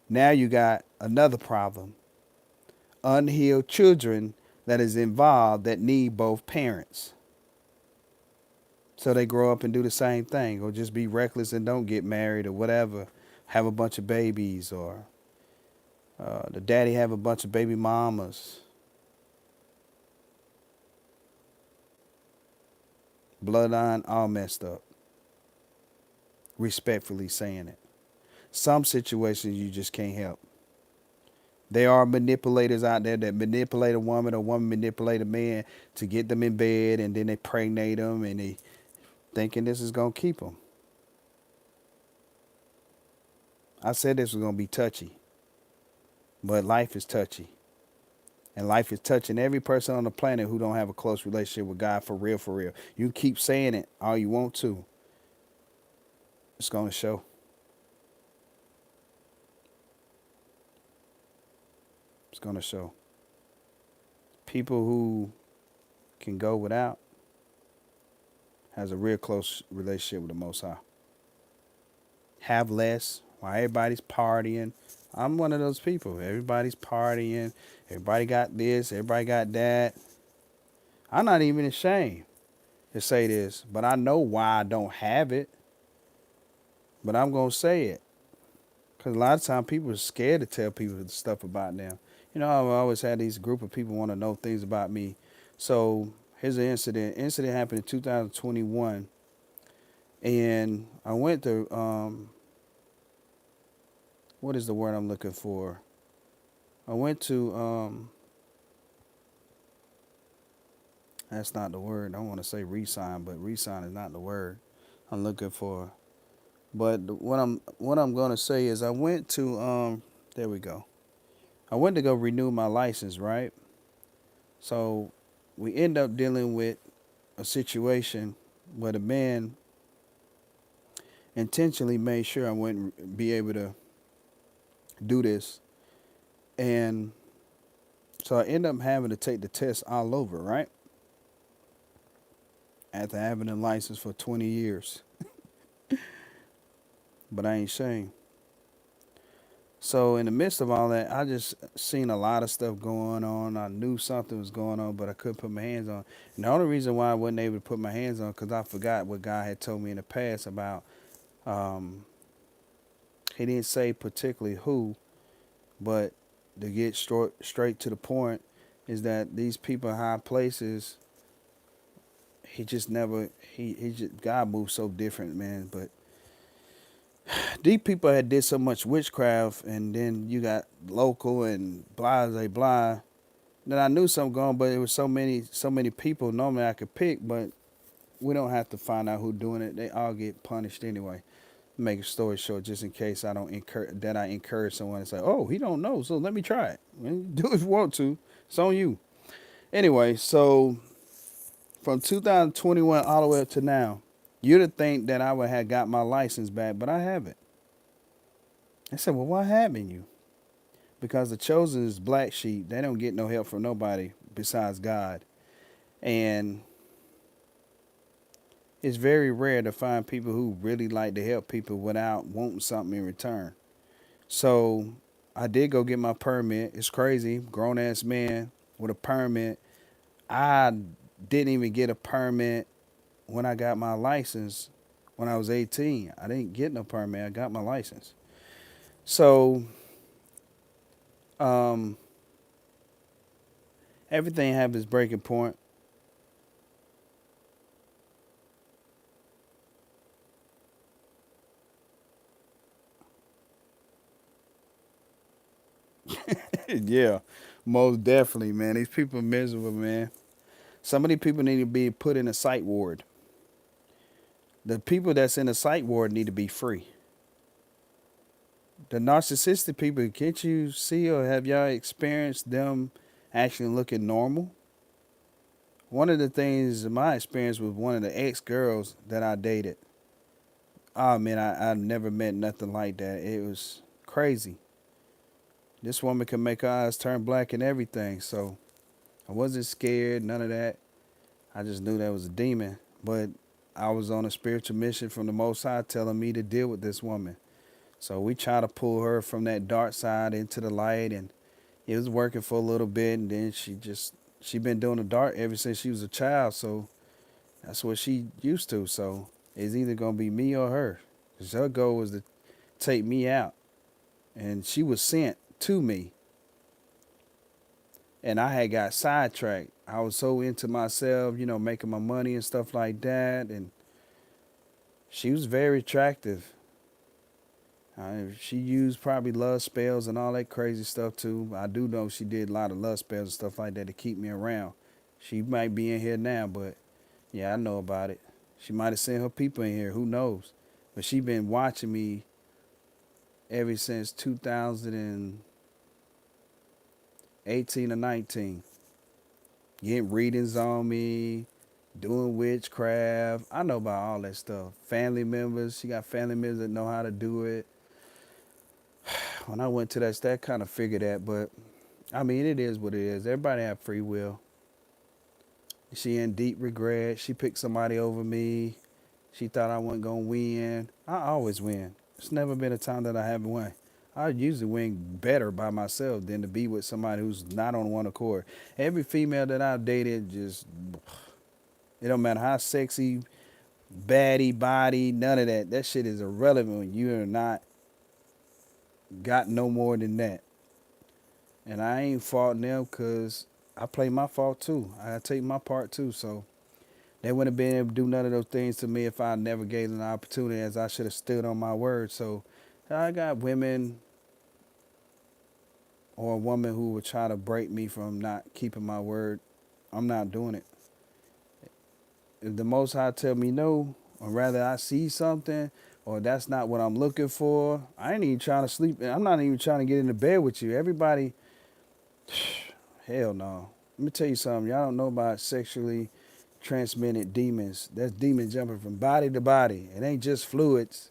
Now you got another problem: unhealed children that is involved that need both parents. So they grow up and do the same thing, or just be reckless and don't get married or whatever, have a bunch of babies, or the daddy have a bunch of baby mamas. Bloodline all messed up. Respectfully saying it. Some situations you just can't help. There are manipulators out there that manipulate a woman or woman manipulate a man to get them in bed, and then they pregnate them and they thinking this is going to keep them. I said this was going to be touchy, but life is touchy. And life is touching every person on the planet who don't have a close relationship with God for real, for real. You keep saying it all you want to. It's going to show. It's going to show. People who can go without has a real close relationship with the Most High. Have less while everybody's partying. I'm one of those people. Everybody's partying. Everybody got this. Everybody got that. I'm not even ashamed to say this, but I know why I don't have it. But I'm going to say it. Because a lot of times people are scared to tell people the stuff about them. You know, I've always had these group of people want to know things about me. So here's an incident. Incident happened in 2021. And I went to, what is the word I'm looking for? I went to, that's not the word. I don't want to say resign, but resign is not the word I'm looking for. But what I'm gonna say is I went to there we go. I went to go renew my license, right? So we end up dealing with a situation where the man intentionally made sure I wouldn't be able to do this. And so I end up having to take the test all over, right? After having a license for 20 years. But I ain't ashamed. So in the midst of all that, I just seen a lot of stuff going on. I knew something was going on, but I couldn't put my hands on. And the only reason why I wasn't able to put my hands on, because I forgot what God had told me in the past about. Um, he didn't say particularly who, but to get straight to the point, is that these people in high places, he just never, he just, God moves so different, man. But these people had did so much witchcraft, and then you got local and blah blah blah. Then I knew something going, but it was so many people. Normally I could pick, but we don't have to find out who doing it. They all get punished anyway. Make a story short, just in case I don't encourage someone to say, "Oh, he don't know, so let me try it." Do if you want to. It's on you. Anyway, so from 2021 all the way up to now, you'd have think that I would have got my license back, but I haven't. I said, "Well, why haven't you?" Because the chosen is black sheep. They don't get no help from nobody besides God. And it's very rare to find people who really like to help people without wanting something in return. So I did go get my permit. It's crazy. Grown ass man with a permit. I didn't even get a permit when I got my license when I was 18. I didn't get no permit. I got my license. So um, everything have its breaking point. Yeah, most definitely, man. These people are miserable, man. Some of these people need to be put in a psych ward. The people that's in a psych ward need to be free. The narcissistic people, can't you see or have y'all experienced them actually looking normal? One of the things in my experience with one of the ex-girls that I dated, oh man, I've never met nothing like that. It was crazy. This woman can make her eyes turn black and everything. So I wasn't scared, none of that. I just knew that was a demon. But I was on a spiritual mission from the Most High telling me to deal with this woman. So we tried to pull her from that dark side into the light, and it was working for a little bit, and then she been doing the dark ever since she was a child, so that's what she used to. So it's either gonna be me or her. 'Cause her goal was to take me out, and she was sent to me, and I had got sidetracked. I was so into myself, making my money and stuff like that, and she was very attractive. She used probably love spells and all that crazy stuff too. I do know she did a lot of love spells and stuff like that to keep me around. She might be in here now, but yeah, I know about it. She might have sent her people in here. Who knows? But she been watching me ever since 2018 or 19. Getting readings on me, doing witchcraft. I know about all that stuff. Family members. She got family members that know how to do it. When I went to that kind of figured that, but I mean, it is what it is. Everybody have free will. She in deep regret. She picked somebody over me. She thought I wasn't gonna win. I always win. It's never been a time that I haven't won. I usually win better by myself than to be with somebody who's not on one accord. Every female that I've dated, just it don't matter how sexy, baddie, body, none of that. That shit is irrelevant when you are not got no more than that. And I ain't faulting them because I play my fault too. I take my part too. So they wouldn't have been able to do none of those things to me if I never gave them the opportunity, as I should have stood on my word. So I got women or a woman who would try to break me from not keeping my word. I'm not doing it. If the Most High tell me no, or rather I see something, or that's not what I'm looking for, I ain't even trying to sleep. I'm not even trying to get into bed with you. Everybody, hell no. Let me tell you something. Y'all don't know about sexually transmitted demons. That's demons jumping from body to body. It ain't just fluids.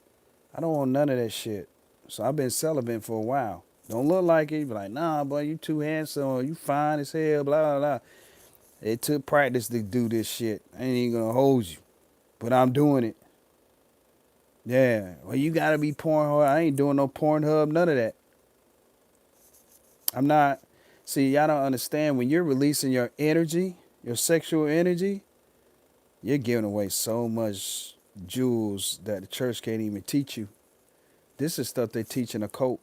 I don't want none of that shit. So I've been celibate for a while. Don't look like it. You be like, nah, boy, you too handsome, or you fine as hell, blah, blah, blah. It took practice to do this shit. I ain't even gonna hold you. But I'm doing it. Yeah. Well, you gotta be Pornhub. I ain't doing no Pornhub, none of that. I'm not. See, y'all don't understand. When you're releasing your energy, your sexual energy, you're giving away so much jewels that the church can't even teach you. This is stuff they teach in a cult.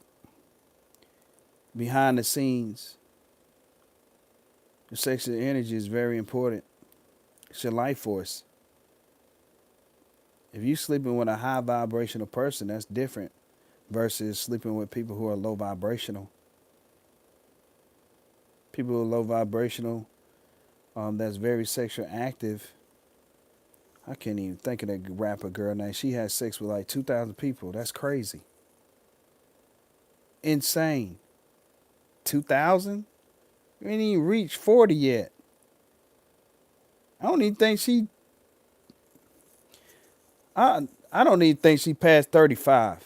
Behind the scenes, the sexual energy is very important. It's your life force. If you sleeping with a high vibrational person, that's different versus sleeping with people who are low vibrational. People who are low vibrational, that's very sexual active. I can't even think of that rapper girl name. She had sex with like 2,000 people. That's crazy. Insane. 2,000? You ain't even reached 40 yet. I don't even think she. I don't even think she passed 35.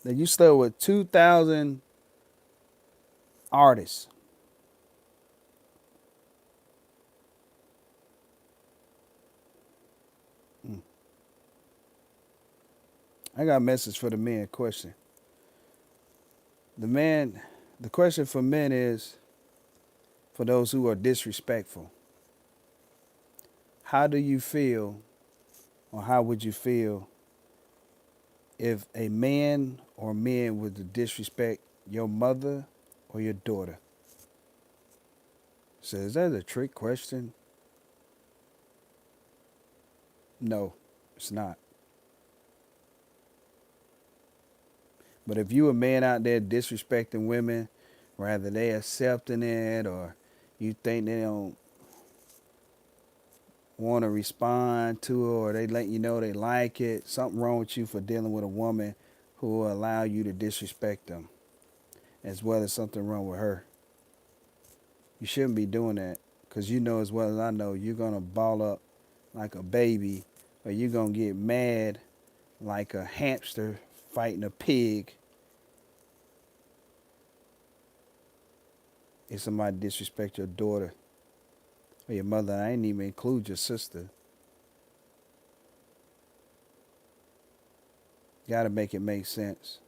That you slept with 2,000 artists. Mm. I got a message for the men. Question. The question for men is for those who are disrespectful. How do you feel, or how would you feel if a man or men were to disrespect your mother or your daughter? So is that a trick question? No, it's not. But if you a man out there disrespecting women, whether they accepting it or you think they don't want to respond to it or they let you know they like it, something wrong with you for dealing with a woman who will allow you to disrespect them, as well as something wrong with her. You shouldn't be doing that because you know as well as I know you're going to ball up like a baby or you're going to get mad like a hamster fighting a pig If somebody disrespect your daughter or your mother, I ain't even include your sister. You gotta make it make sense.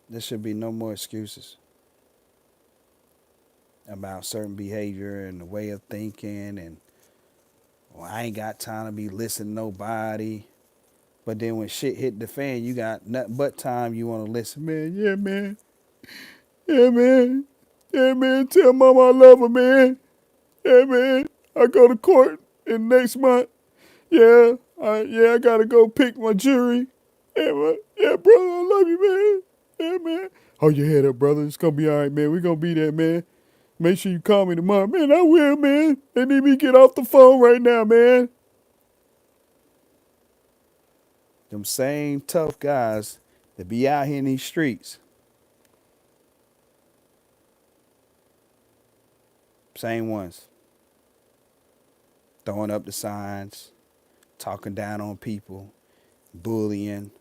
There should be no more excuses about certain behavior and the way of thinking and well, I ain't got time to be listening to nobody. But then when shit hit the fan, you got nothing but time you want to listen. Man, yeah, man. Yeah, man. Yeah, man. Tell mama I love her, man. Yeah, man. I go to court in next month. Yeah, I gotta go pick my jury. Yeah, man. Yeah, brother, I love you, man. Yeah, man. Hold your head up, brother. It's gonna be all right, man. We gonna be there, man. Make sure you call me tomorrow. Man, I will, man. They need me to get off the phone right now, man. Them same tough guys that be out here in these streets. Same ones. Throwing up the signs, talking down on people, bullying,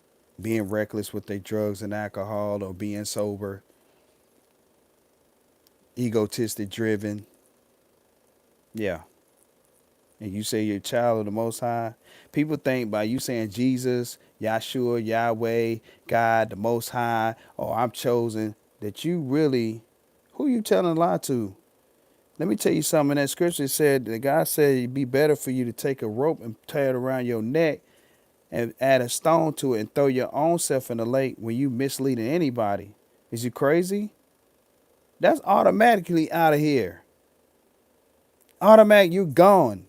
being reckless with their drugs and alcohol or being sober, egotistic driven. Yeah. And you say you're a child of the Most High. People think by you saying Jesus, Yahshua, Yahweh, God, the Most High, or I'm chosen, that you really, who you telling a lie to? Let me tell you something. That scripture said that God said it'd be better for you to take a rope and tie it around your neck and add a stone to it and throw your own self in the lake when you misleading anybody. Is you crazy? That's automatically out of here. Automatic, you gone.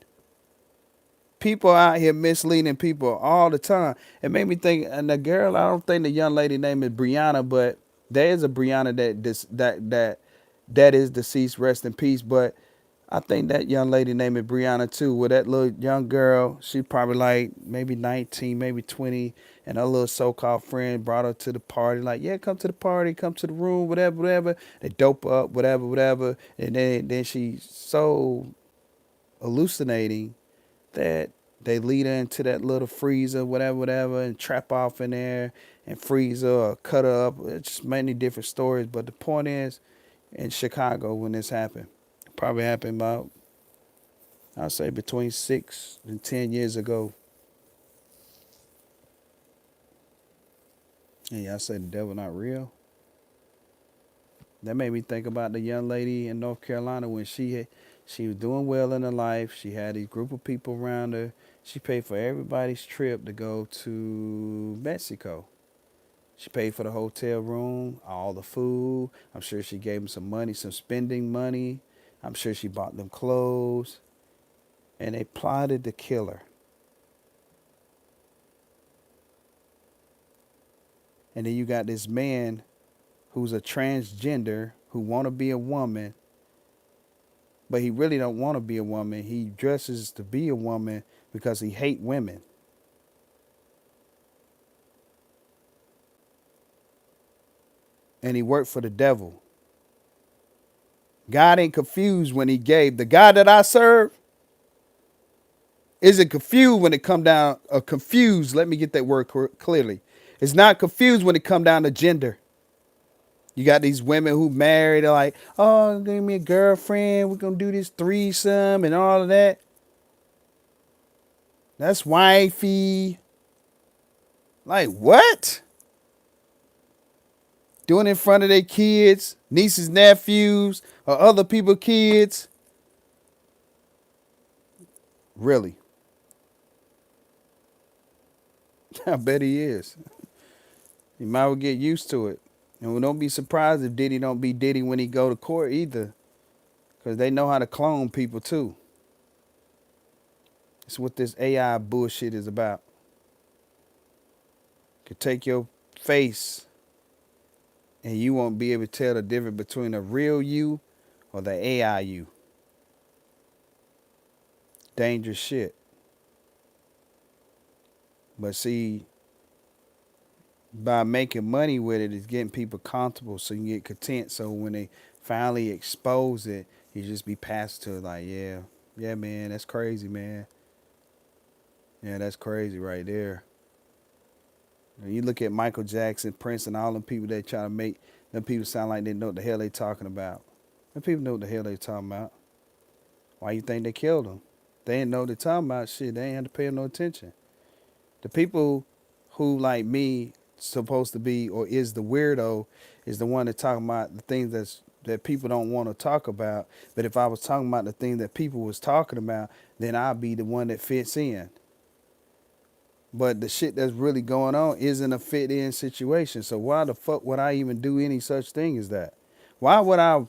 People out here misleading people all the time. It made me think, and the girl, I don't think the young lady name is Brianna, but there is a Brianna that is deceased, rest in peace. But I think that young lady named it Brianna too. With that little young girl, she probably like maybe 19, maybe 20, and her little so-called friend brought her to the party. Like, yeah, come to the party, come to the room, whatever, whatever. They dope her up, whatever, whatever. And then she's so hallucinating that they lead her into that little freezer, whatever, whatever, and trap off in there and freeze her or cut her up. It's just many different stories. But the point is, in Chicago when this happened, probably happened about, I'll say between 6 and 10 years ago. And y'all say the devil not real. That made me think about the young lady in North Carolina when she was doing well in her life. She had a group of people around her. She paid for everybody's trip to go to Mexico. She paid for the hotel room, all the food. I'm sure she gave them some money, some spending money. I'm sure she bought them clothes. And they plotted to kill her. And then you got this man who's a transgender who want to be a woman, but he really don't want to be a woman. He dresses to be a woman because he hate women. And he worked for the devil. God ain't confused when he gave. The God that I serve isn't confused when it come down, confused, let me get that word clearly. It's not confused when it come down to gender. You got these women who married, they're like, oh, give me a girlfriend. We're going to do this threesome and all of that. That's wifey. Like, what? Doing it in front of their kids, nieces, nephews, or other people's kids. Really? I bet he is. You might well get used to it. And we don't be surprised if Diddy don't be Diddy when he go to court either. Because they know how to clone people too. It's what this AI bullshit is about. Could take your face and you won't be able to tell the difference between a real you or the AI you. Dangerous shit. But see, by making money with it, it's getting people comfortable so you get content. So when they finally expose it, you just be passed to like, yeah, man, that's crazy, man. Yeah, that's crazy right there. When you look at Michael Jackson, Prince, and all them people that try to make Them people sound like they know what the hell they talking about. Them people know what the hell they talking about. Why you think they killed them? They didn't know what they talking about. Shit, they ain't had to pay no attention. The people who like me supposed to be or is the weirdo is the one that talking about the things that people don't want to talk about. But if I was talking about the thing that people was talking about, then I'd be the one that fits in. But the shit that's really going on isn't a fit in situation. So why the fuck would I even do any such thing as that? Why would I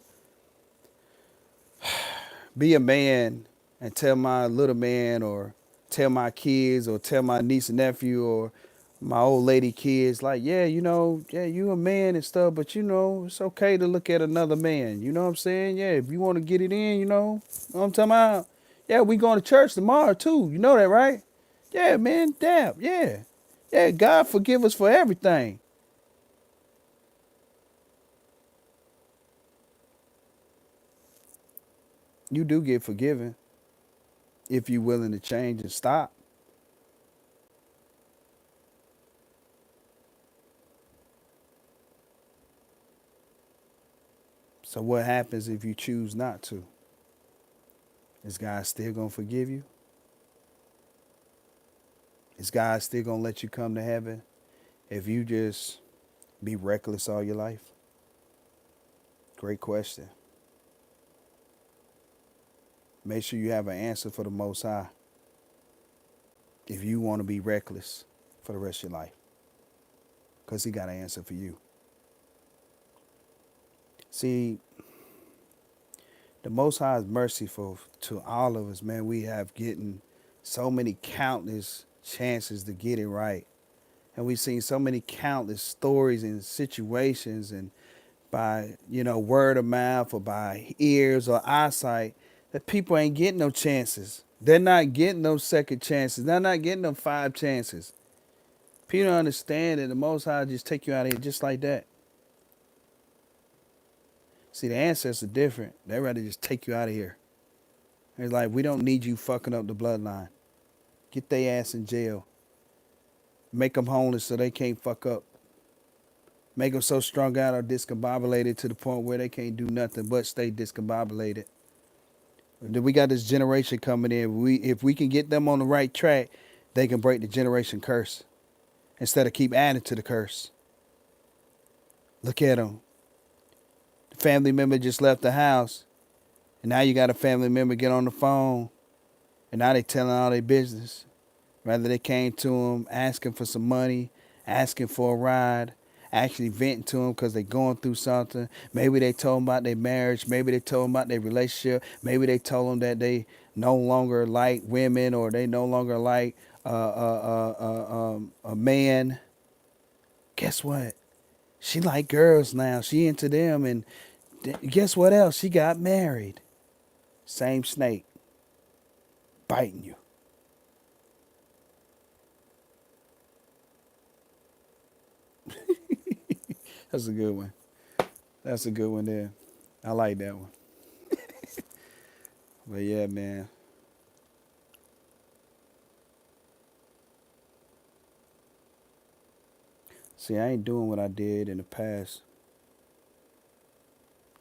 be a man and tell my little man or tell my kids or tell my niece and nephew or my old lady kids like, yeah, yeah, you a man and stuff, but it's okay to look at another man. You know what I'm saying? Yeah, if you want to get it in, know what I'm talking about? Yeah, we going to church tomorrow too. You know that, right? Yeah, man, damn, yeah. Yeah, God forgive us for everything. You do get forgiven if you're willing to change and stop. So what happens if you choose not to? Is God still gonna forgive you? Is God still gonna let you come to heaven if you just be reckless all your life? Great question. Make sure you have an answer for the Most High if you want to be reckless for the rest of your life, because He got an answer for you. See, the Most High is merciful to all of us, man. We have getting so many countless chances to get it right. And we've seen so many countless stories and situations and by, word of mouth or by ears or eyesight that people ain't getting no chances. They're not getting those second chances. They're not getting them five chances. People don't understand that the Most High just take you out of here just like that. See, the ancestors are different. They'd rather just take you out of here. It's like, we don't need you fucking up the bloodline. Get their ass in jail. Make them homeless so they can't fuck up. Make them so strung out or discombobulated to the point where they can't do nothing but stay discombobulated. Then we got this generation coming in. If we can get them on the right track, they can break the generation curse instead of keep adding to the curse. Look at them. The family member just left the house, and now you got a family member get on the phone, and now they telling all their business. Rather they came to them asking for some money, asking for a ride, actually venting to them because they going through something. Maybe they told them about their marriage. Maybe they told them about their relationship. Maybe they told them that they no longer like women or they no longer like a man. Guess what? She like girls now. She into them. And guess what else? She got married. Same snake biting you. That's a good one. That's a good one there. I like that one. But yeah, man. See, I ain't doing what I did in the past.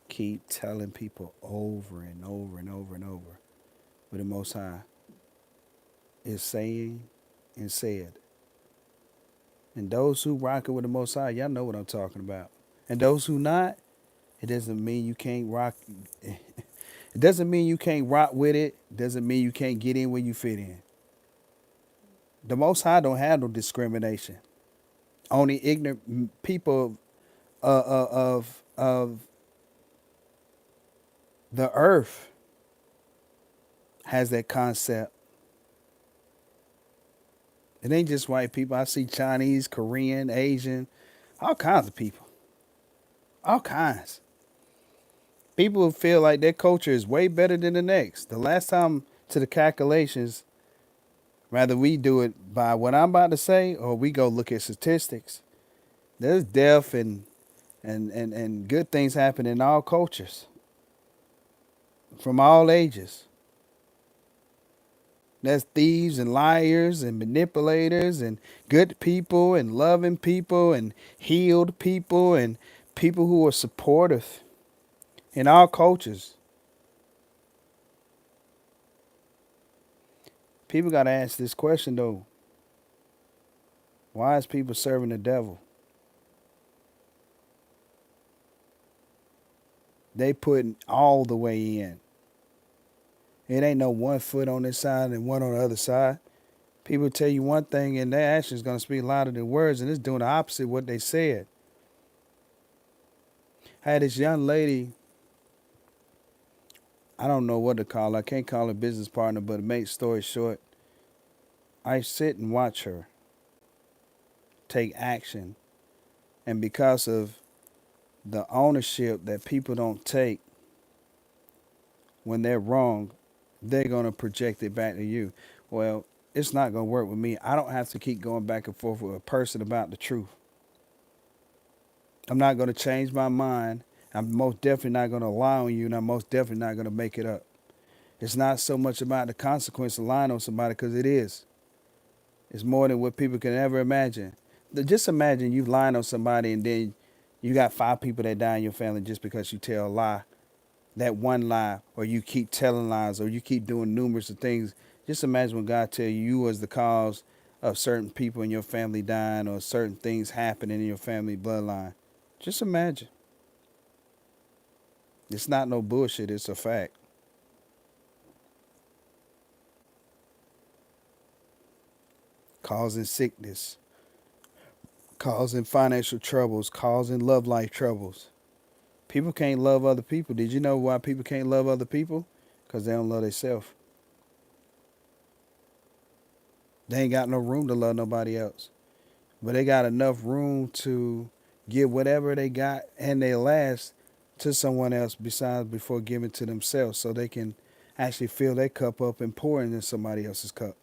Keep telling people over and over and over and over. But the Most High is saying and said. And those who rocking with the Most High, y'all know what I'm talking about. And those who not, it doesn't mean you can't rock. It doesn't mean you can't rock with it. Doesn't mean you can't get in where you fit in. The Most High don't have no discrimination. Only ignorant people of the earth has that concept. It ain't just white people. I see Chinese, Korean, Asian, all kinds of people. All kinds. People feel like their culture is way better than the next. The last time to the calculations, rather we do it by what I'm about to say or we go look at statistics. There's death and good things happen in all cultures from all ages. There's thieves and liars and manipulators and good people and loving people and healed people and People who are supportive in all cultures. People got to ask this question though: why is people serving the devil? They putting all the way in. It ain't no one foot on this side and one on the other side. People tell you one thing and their actions gonna speak louder than words, and it's doing the opposite of what they said. I had this young lady, I don't know what to call her. I can't call her business partner, but to make story short, I sit and watch her take action. And because of the ownership that people don't take when they're wrong, they're going to project it back to you. Well, it's not going to work with me. I don't have to keep going back and forth with a person about the truth. I'm not going to change my mind. I'm most definitely not going to lie on you, and I'm most definitely not going to make it up. It's not so much about the consequence of lying on somebody, because it is. It's more than what people can ever imagine. Just imagine you lying on somebody and then you got 5 people that die in your family just because you tell a lie. That one lie, or you keep telling lies, or you keep doing numerous of things. Just imagine when God tell you was the cause of certain people in your family dying or certain things happening in your family bloodline. Just imagine. It's not no bullshit, it's a fact. Causing sickness, causing financial troubles, causing love life troubles. People can't love other people. Did you know why people can't love other people? Because they don't love themselves. They ain't got no room to love nobody else. But they got enough room to give whatever they got and they last to someone else besides before giving to themselves, so they can actually fill their cup up and pour into somebody else's cup.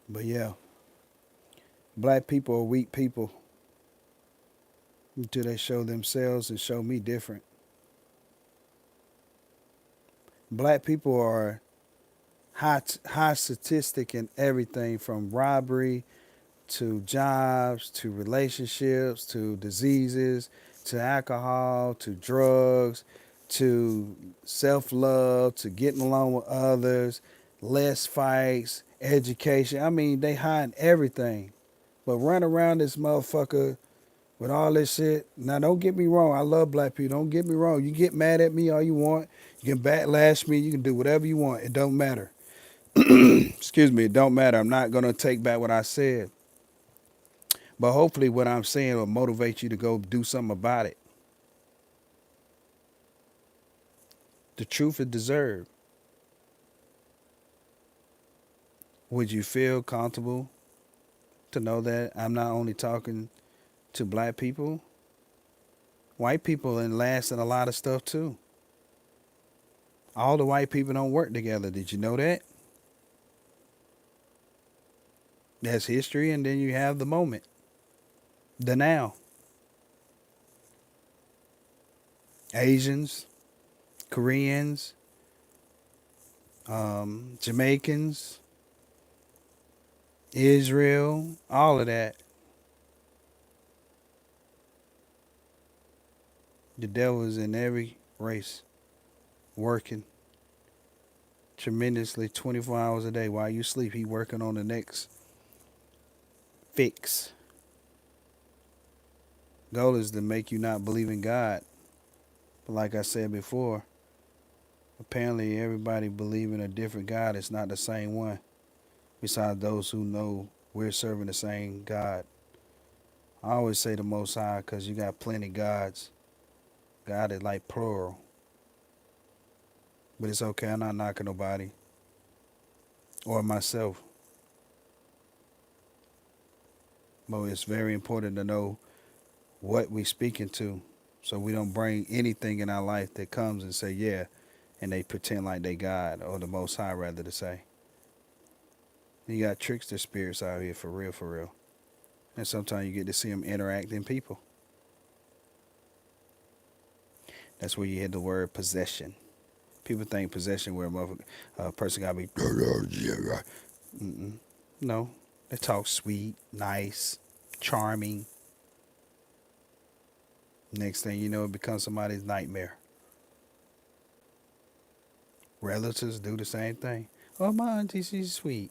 But yeah, black people are weak people until they show themselves and show me different. Black people are high statistic in everything from robbery to jobs to relationships to diseases to alcohol to drugs to self-love to getting along with others, less fights, education. I mean, they hide everything. But run around this motherfucker with all this shit. Now, don't get me wrong. I love black people. Don't get me wrong. You get mad at me all you want. You can backlash me. You can do whatever you want. It don't matter. Excuse me. It don't matter. I'm not going to take back what I said. But hopefully what I'm saying will motivate you to go do something about it. The truth is deserved. Would you feel comfortable to know that I'm not only talking to black people? White people and last in a lot of stuff too. All the white people don't work together. Did you know that? That's history, and then you have the moment, the now. Asians, Koreans, Jamaicans, Israel, all of that. The devil is in every race, working tremendously 24 hours a day. While you sleep, he working on the next fix. Goal is to make you not believe in God. But like I said before, apparently everybody believe in a different God. It's not the same one. Besides those who know we're serving the same God. I always say the Most High because you got plenty gods. God is like plural. But it's okay. I'm not knocking nobody or myself. But it's very important to know what we speaking to, so we don't bring anything in our life that comes and say, yeah, and they pretend like they God, or the Most High rather to say. You got trickster spirits out here for real, for real. And sometimes you get to see them interact in people. That's where you hear the word possession. People think possession where a person got to be. Mm-mm. No, they talk sweet, nice, charming. Next thing you know, it becomes somebody's nightmare. Relatives do the same thing. Oh, my auntie, she's sweet.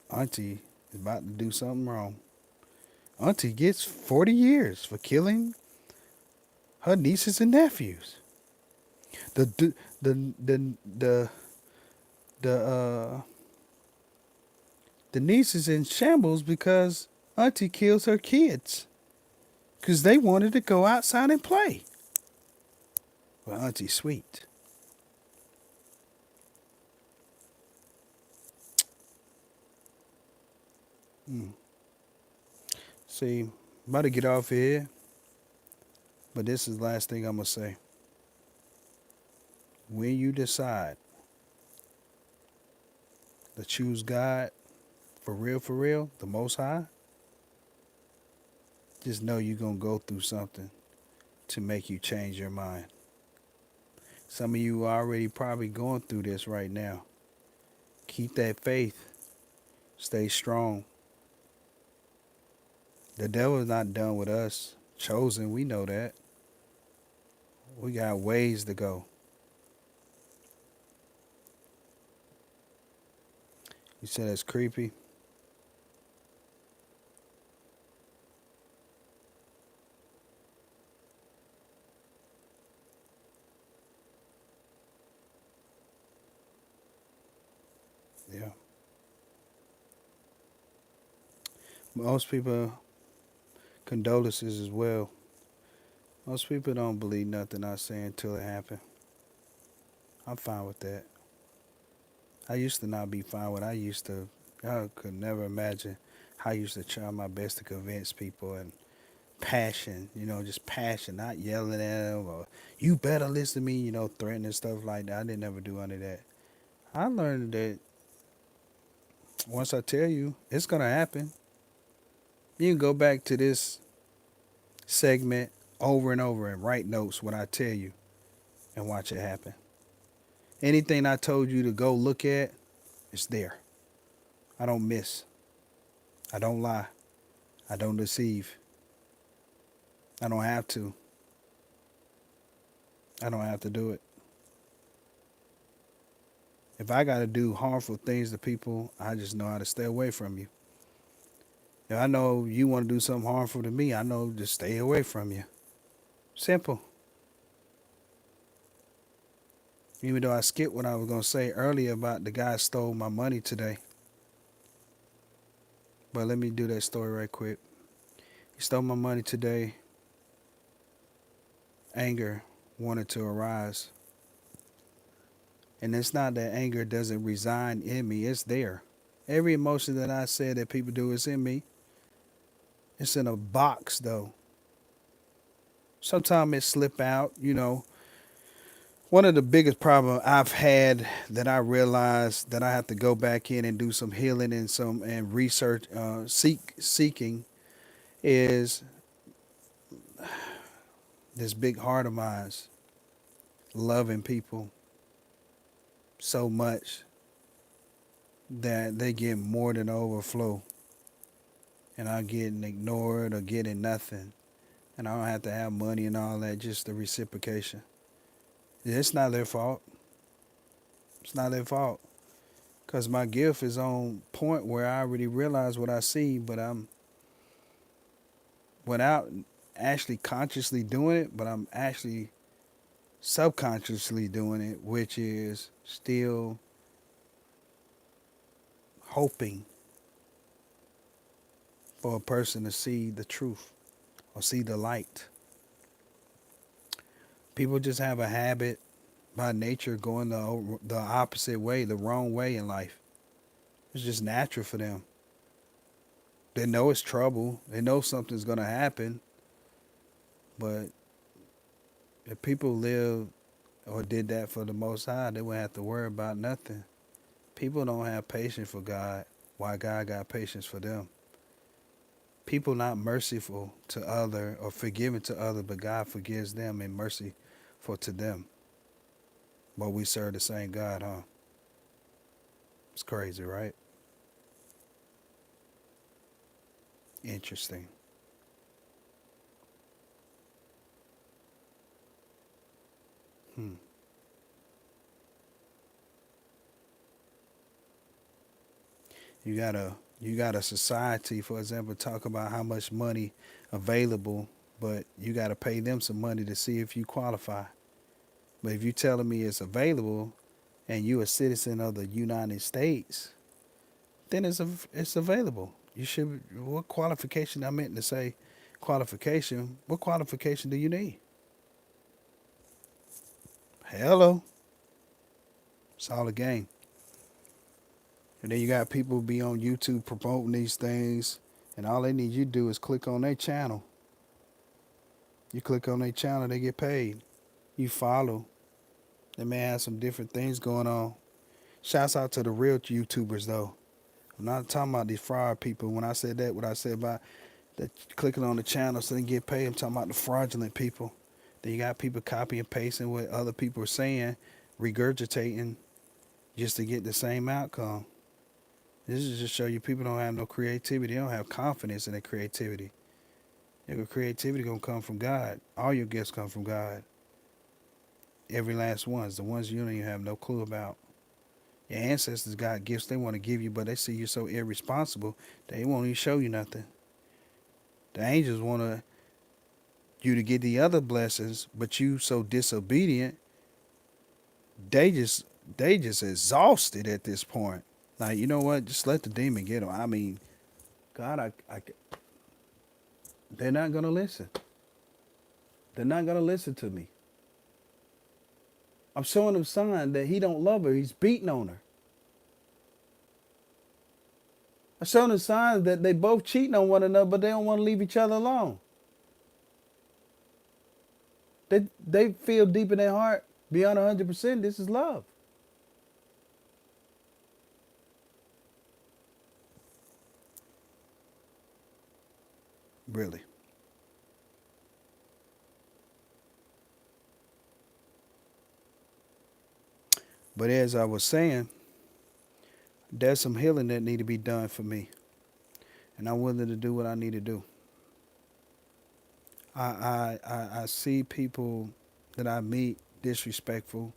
Auntie is about to do something wrong. Auntie gets 40 years for killing her nieces and nephews. The the the the the the, uh, the niece is in shambles because Auntie kills her kids because they wanted to go outside and play. Well, Auntie's sweet. Mm. See, I'm about to get off here, but this is the last thing I'm gonna say. When you decide to choose God for real, the Most High, just know you're gonna go through something to make you change your mind. Some of you are already probably going through this right now. Keep that faith. Stay strong. The devil's not done with us. Chosen, we know that. We got ways to go. You said that's creepy? Yeah. Most people, condolences as well. Most people don't believe nothing I say until it happens. I'm fine with that. I used to not be fine with it. I could never imagine how I used to try my best to convince people and passion, just passion, not yelling at them or you better listen to me, threatening stuff like that. I didn't ever do any of that. I learned that once I tell you, it's gonna happen. You can go back to this segment over and over and write notes when I tell you and watch it happen. Anything I told you to go look at, it's there. I don't miss. I don't lie. I don't deceive. I don't have to. I don't have to do it. If I got to do harmful things to people, I just know how to stay away from you. If I know you want to do something harmful to me, I know to stay away from you. Simple. Even though I skipped what I was going to say earlier about the guy stole my money today. But let me do that story right quick. He stole my money today. Anger wanted to arise. And it's not that anger doesn't reside in me, it's there. Every emotion that I said that people do is in me. It's in a box though. Sometimes it slip out. One of the biggest problems I've had that I realized that I have to go back in and do some healing and research seeking is this big heart of mine, loving people so much that they get more than overflow, and I'm getting ignored or getting nothing, and I don't have to have money and all that, just the reciprocation. It's not their fault. It's not their fault. Because my gift is on point where I already realize what I see, but I'm without actually consciously doing it, but I'm actually subconsciously doing it, which is still hoping for a person to see the truth or see the light. People just have a habit by nature going the opposite way, the wrong way in life. It's just natural for them. They know it's trouble. They know something's going to happen. But if people live or did that for the Most High, they wouldn't have to worry about nothing. People don't have patience for God. Why God got patience for them? People not merciful to other or forgiving to other, but God forgives them and mercy for to them. But we serve the same God, huh? It's crazy, right? Interesting. Hmm. You got a society, for example, talk about how much money available, but you got to pay them some money to see if you qualify. But if you telling me it's available and you a citizen of the United States, then it's available. You should. What qualification? I meant to say qualification. What qualification do you need? Hello, it's all a game. And then you got people be on YouTube promoting these things, and all they need you to do is click on their channel. You click on their channel, they get paid. You follow. They may have some different things going on. Shouts out to the real YouTubers though. I'm not talking about these fraud people. When I said that, what I said about that clicking on the channel so they can get paid, I'm talking about the fraudulent people. Then you got people copy and pasting what other people are saying, regurgitating just to get the same outcome. This is just show you people don't have no creativity. They don't have confidence in their creativity. Your creativity gonna come from God. All your gifts come from God. Every last ones, the ones you don't even have no clue about. Your ancestors got gifts they want to give you, but they see you so irresponsible, they won't even show you nothing. The angels want you to get the other blessings, but you so disobedient, they just they just exhausted at this point. Like, you know what? Just let the demon get them. I mean, God, they're not gonna listen. They're not gonna listen to me. I'm showing them sign that he don't love her. He's beating on her. I'm showing them signs that they both cheating on one another, but they don't want to leave each other alone. They feel deep in their heart, beyond 100%, this is love. Really. But as I was saying, there's some healing that need to be done for me, and I'm willing to do what I need to do. I see people that I meet disrespectful.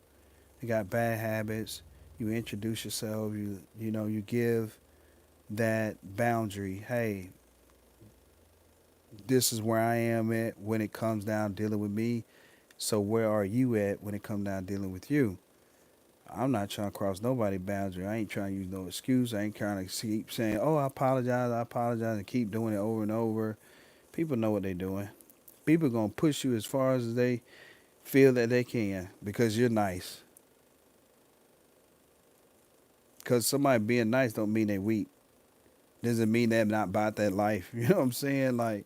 They got bad habits. You introduce yourself. You give that boundary. Hey, this is where I am at when it comes down dealing with me. So where are you at when it comes down dealing with you? I'm not trying to cross nobody's boundary. I ain't trying to use no excuse. I ain't trying to keep saying, "Oh, I apologize," and keep doing it over and over. People know what they're doing. People gonna push you as far as they feel that they can because you're nice. Because somebody being nice don't mean they weak. Doesn't mean they're not about that life. You know what I'm saying? Like,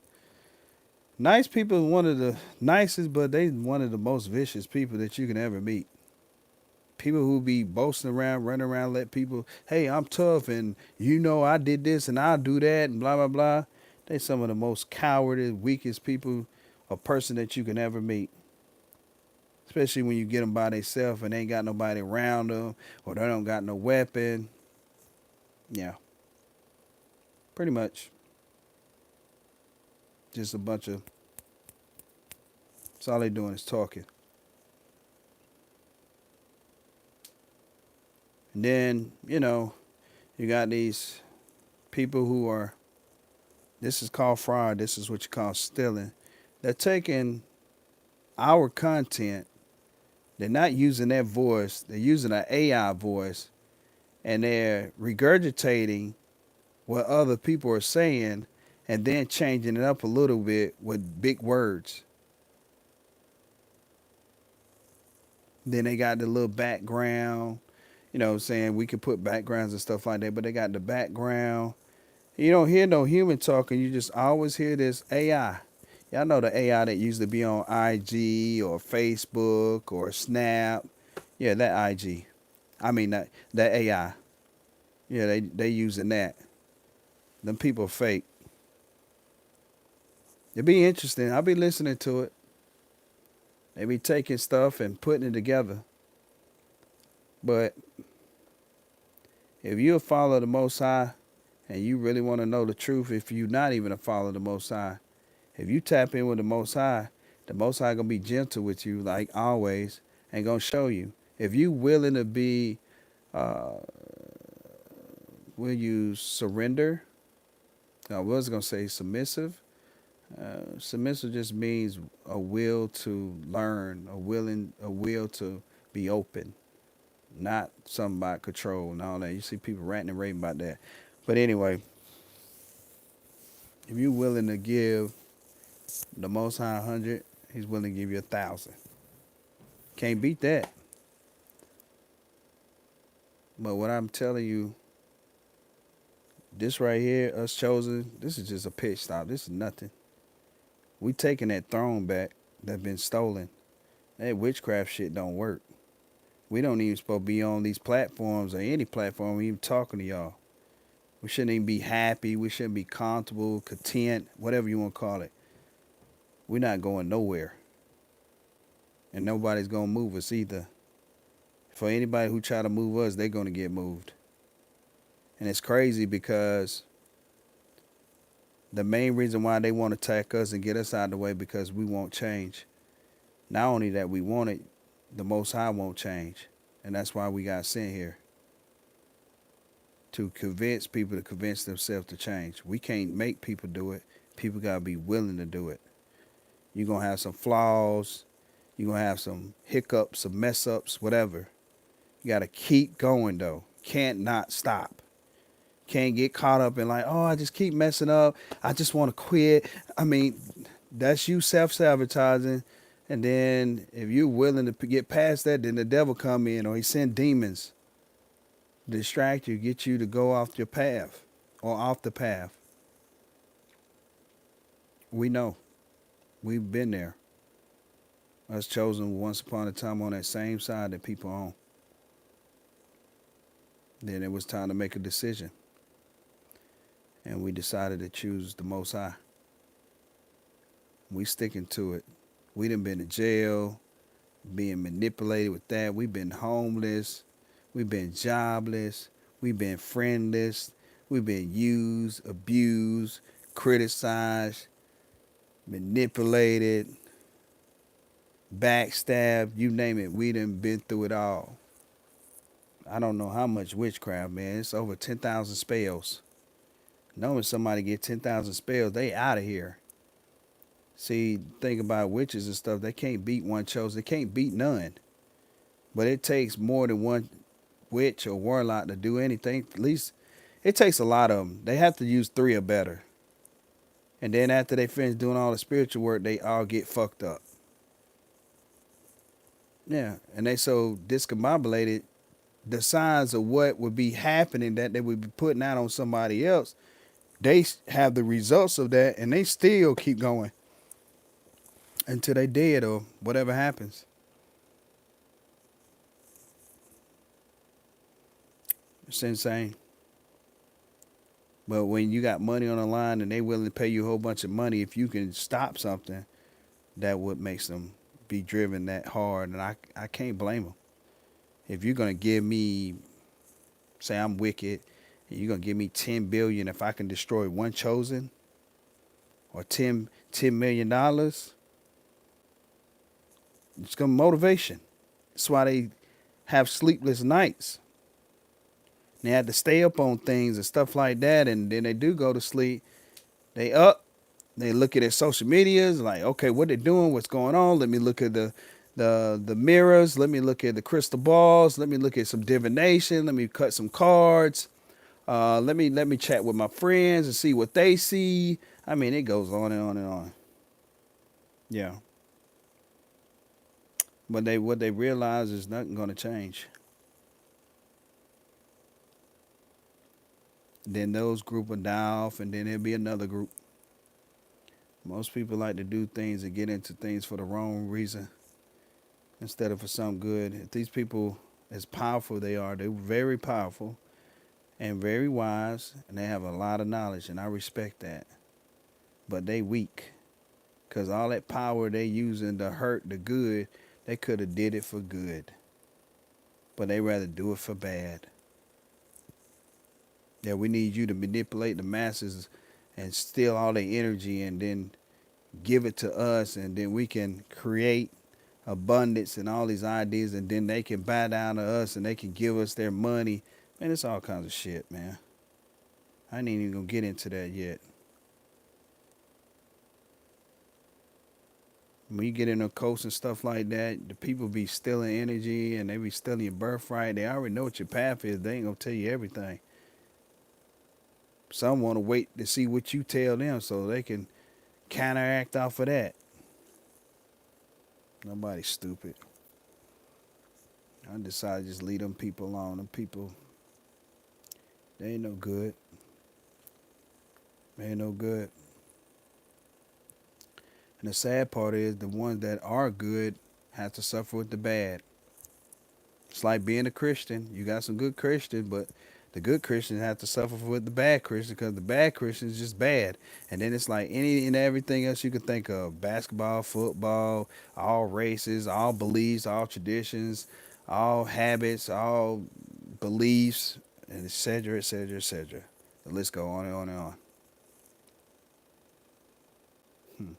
nice people are one of the nicest, but they one of the most vicious people that you can ever meet. People who be boasting around, running around, let people, hey, I'm tough and I did this and I'll do that and blah blah blah. They some of the most cowardly, weakest people, a person that you can ever meet. Especially when you get them by themselves and they ain't got nobody around them or they don't got no weapon. Yeah, pretty much just a bunch of. That's all they doing is talking. And then you got these people who are. This is called fraud. This is what you call stealing. They're taking our content. They're not using their voice. They're using an AI voice, and they're regurgitating what other people are saying, and then changing it up a little bit with big words. Then they got the little background. Saying we could put backgrounds and stuff like that, but they got the background. You don't hear no human talking. You just always hear this AI. Y'all know the AI that used to be on IG or Facebook or Snap. Yeah, that IG. I mean that AI. Yeah, they using that. Them people fake. It'd be interesting. I'll be listening to it. They be taking stuff and putting it together. But if you're a follower of the Most High and you really want to know the truth, if you're not even a follower of the Most High, if you tap in with the Most High gonna be gentle with you like always and gonna show you. If you willing to be, uh, will you surrender? I was gonna say submissive. Submissive just means a will to learn, a will to be open, not something about control and all that. You see people ranting and raving about that. But anyway, if you're willing to give the Most High 100, He's willing to give you 1,000. Can't beat that. But what I'm telling you, this right here, us chosen, this is just a pitch stop. This is nothing. We taking that throne back that's been stolen. That witchcraft shit don't work. We don't even supposed to be on these platforms or any platform even talking to y'all. We shouldn't even be happy. We shouldn't be comfortable, content, whatever you want to call it. We're not going nowhere. And nobody's going to move us either. For anybody who try to move us, they're going to get moved. And it's crazy because the main reason why they want to attack us and get us out of the way because we won't change. Not only that we want it, the Most High won't change. And that's why we got sent here. To convince people to convince themselves to change. We can't make people do it. People got to be willing to do it. You're going to have some flaws. You're going to have some hiccups, some mess ups, whatever. You got to keep going, though. Can't not stop. Can't get caught up in like, oh, I just keep messing up. I just want to quit. I mean, that's you self-sabotaging. And then if you're willing to get past that, then the devil come in or he send demons, distract you, get you to go off your path or off the path. We know. We've been there. Us chosen once upon a time on that same side that people on. Then it was time to make a decision. And we decided to choose the Most High. We sticking to it. We done been to jail, being manipulated with that. We've been homeless. We've been jobless. We've been friendless. We've been used, abused, criticized, manipulated, backstabbed, you name it. We done been through it all. I don't know how much witchcraft, man. It's over 10,000 spells. Knowing somebody get 10,000 spells, they out of here. See, think about witches and stuff. They can't beat one chosen. They can't beat none. But it takes more than one witch or warlock to do anything. At least it takes a lot of them. They have to use 3 or better. And then after they finish doing all the spiritual work, they all get fucked up. Yeah. And they so discombobulated, the signs of what would be happening that they would be putting out on somebody else, they have the results of that and they still keep going until they dead or whatever happens. It's insane. But when you got money on the line and they willing to pay you a whole bunch of money, if you can stop something, that what makes them be driven that hard. And I can't blame them. If you're going to give me, say I'm wicked, and you're going to give me 10 billion if I can destroy one chosen, or $10 million, it's going to motivation. That's why they have sleepless nights. They had to stay up on things and stuff like that, and then they do go to sleep. They up, they look at their social medias, like, okay, what they doing, what's going on? Let me look at the mirrors. Let me look at the crystal balls. Let me look at some divination. Let me cut some cards. Let me chat with my friends and see what they see. I mean, it goes on and on and on. Yeah. But what they realize is nothing gonna change. Then those group will die off, and then there'll be another group. Most people like to do things and get into things for the wrong reason instead of for something good. If these people, as powerful they are, they're very powerful and very wise, and they have a lot of knowledge, and I respect that. But they weak, because all that power they using to hurt the good, they could have did it for good. but they rather do it for bad. Yeah, we need you to manipulate the masses and steal all their energy and then give it to us, and then we can create abundance and all these ideas, and then they can buy down to us and they can give us their money. Man, it's all kinds of shit, man. I ain't even gonna get into that yet. When you get in a coast and stuff like that, the people be stealing energy and they be stealing your birthright. They already know what your path is. They ain't gonna tell you everything. Some want to wait to see what you tell them so they can counteract off of that. Nobody's stupid. I decided to just leave them people alone. Them people, they ain't no good. They ain't no good. And the sad part is the ones that are good have to suffer with the bad. It's like being a Christian. You got some good Christians, but the good Christians have to suffer with the bad Christians because the bad Christian is just bad. And then it's like any and everything else you could think of: basketball, football, all races, all beliefs, all traditions, all habits, all beliefs, and et cetera, et cetera, et cetera. The list go on and on and on. Hmm.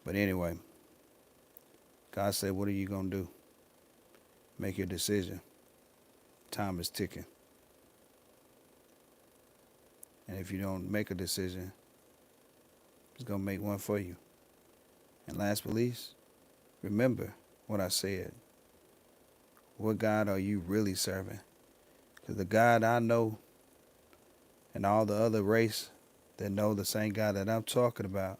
But anyway, God said, "What are you gonna do? Make your decision. Time is ticking. And if you don't make a decision, it's gonna make one for you." And last but least, remember what I said. What God are you really serving? Because the God I know and all the other race that know the same God that I'm talking about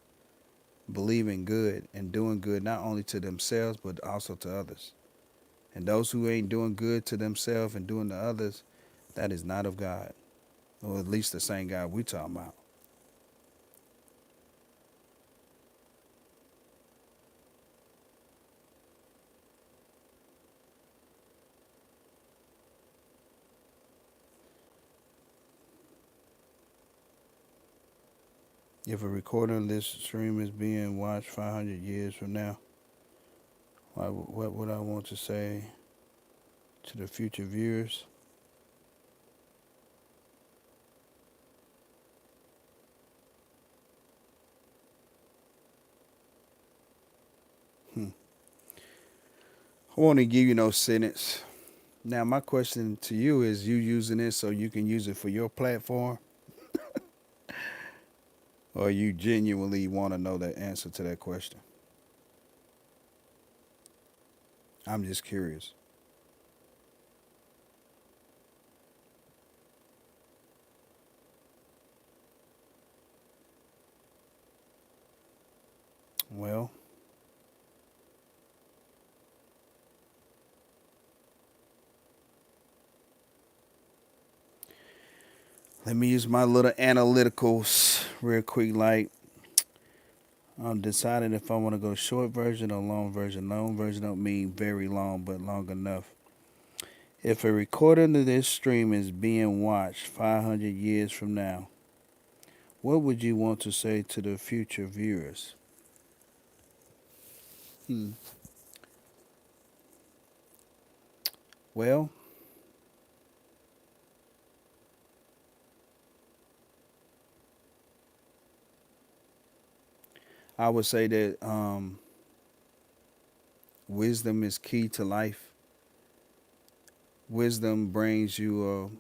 believe in good and doing good not only to themselves but also to others. And those who ain't doing good to themselves and doing to others, that is not of God. Or at least the same God we talking about. If a recording of this stream is being watched 500 years from now, what would I want to say to the future viewers? Hmm. I want to give you no sentence. Now, my question to you is: you using this so you can use it for your platform, or you genuinely want to know the answer to that question? I'm just curious. Well, let me use my little analyticals real quick. Like, I'm deciding if I want to go short version or long version. Long version don't mean very long, but long enough. If a recording of this stream is being watched 500 years from now, what would you want to say to the future viewers? Hmm. Well, I would say that wisdom is key to life. Wisdom brings you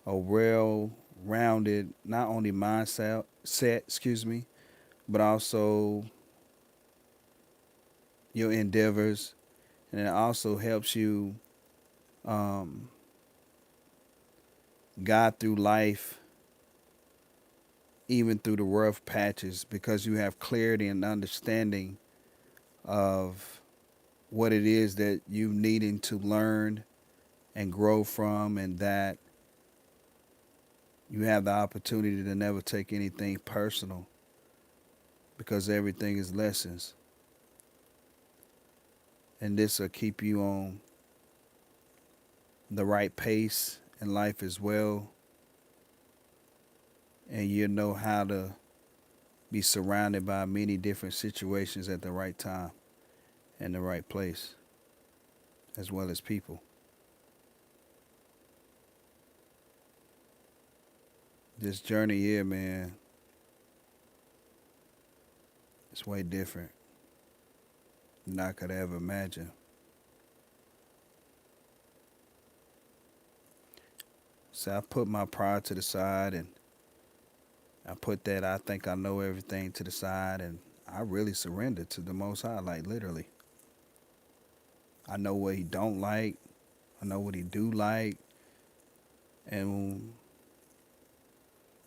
a well-rounded, not only mindset, excuse me, but also your endeavors, and it also helps you um, guide through life, even through the rough patches, because you have clarity and understanding of what it is that you needing to learn and grow from, and that you have the opportunity to never take anything personal because everything is lessons. And this will keep you on the right pace in life as well. And you know how to be surrounded by many different situations at the right time. in the right place, as well as people. This journey here, man, it's way different than I could ever imagine. So I put my pride to the side, and I put that I think I know everything to the side, and I really surrendered to the Most High, like literally. I know what He don't like. I know what He do like, and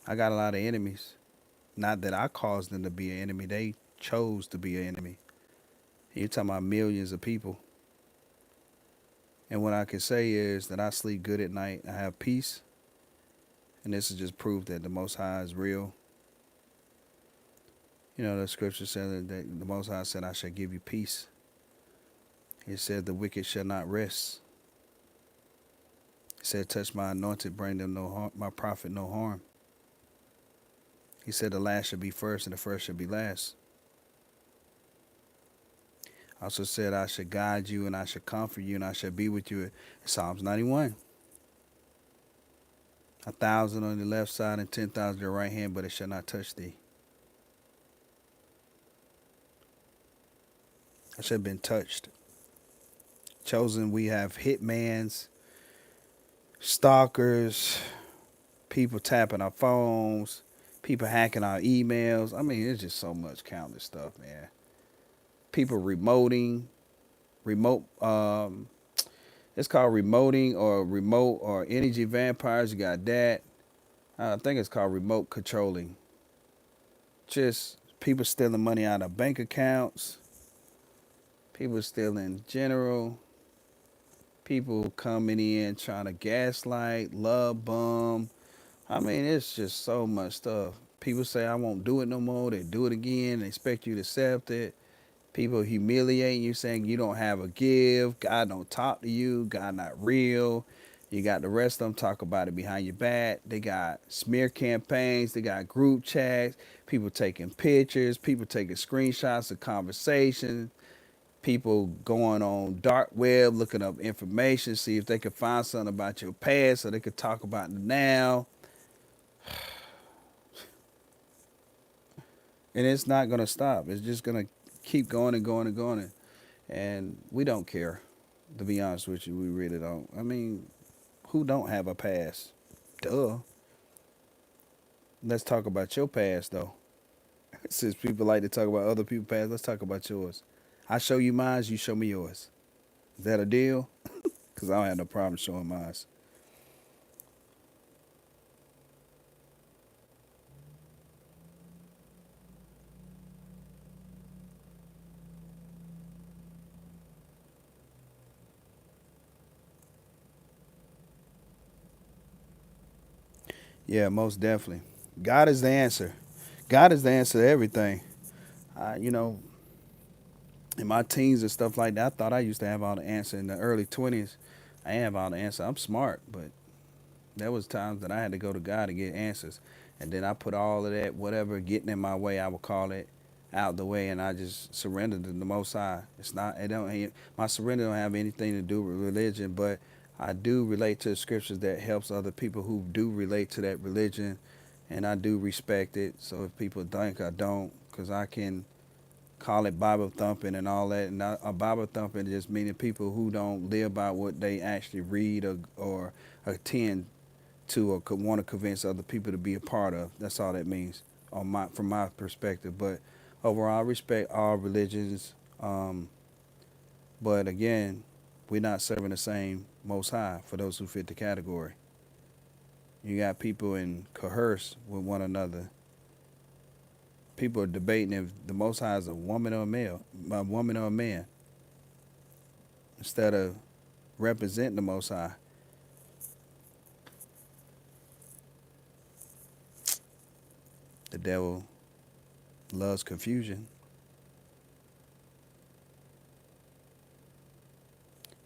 I got a lot of enemies. Not that I caused them to be an enemy; they chose to be an enemy. You're talking about millions of people, and what I can say is that I sleep good at night. I have peace, and this is just proof that the Most High is real. You know, the scripture said that the Most High said, "I shall give you peace." He said, "The wicked shall not rest." He said, "Touch my anointed, bring them no harm, my prophet no harm." He said, "The last shall be first, and the first shall be last." Also said, "I shall guide you, and I shall comfort you, and I shall be with you." In Psalms 91. 1,000 on the left side and 10,000 on your right hand, but it shall not touch thee. I should have been touched. Chosen, we have hitmans, stalkers, people tapping our phones, people hacking our emails. I mean, it's just so much countless stuff, man. People remote, it's called remote or energy vampires. You got that. I think it's called remote controlling. Just people stealing money out of bank accounts, people stealing general, people coming in trying to gaslight, love bomb. I mean, it's just so much stuff. People say, "I won't do it no more." They do it again. They expect you to accept it. People humiliating you, saying you don't have a give. God don't talk to you. God not real. You got the rest of them talk about it behind your back. They got smear campaigns. They got group chats. People taking pictures. People taking screenshots of conversations. People going on dark web looking up information, see if they can find something about your past so they could talk about it now. And it's not going to stop. It's just going to keep going and going and going. And we don't care, to be honest with you. We really don't. I mean, who don't have a past? Duh. Let's talk about your past, though. Since people like to talk about other people's past, let's talk about yours. I show you mine, you show me yours. Is that a deal? Because I don't have no problem showing mine. Yeah, most definitely. God is the answer. God is the answer to everything. You know, in my teens and stuff like that, I thought I used to have all the answer. In the early 20s, I didn't have all the answer. I'm smart, but there was times that I had to go to God to get answers. And then I put all of that, whatever getting in my way, I would call it, out the way, and I just surrendered to the Most High. It's not, it don't, my surrender don't have anything to do with religion, but I do relate to the scriptures that helps other people who do relate to that religion, and I do respect it. So if people think I don't, because I can call it Bible thumping and all that. And a Bible thumping just meaning people who don't live by what they actually read or attend to, or could want to convince other people to be a part of. That's all that means from my perspective. But overall, I respect all religions. But again, we're not serving the same Most High for those who fit the category. You got people in coerce with one another. People are debating if the Most High is a woman or a woman or a man, instead of representing the Most High. The devil loves confusion.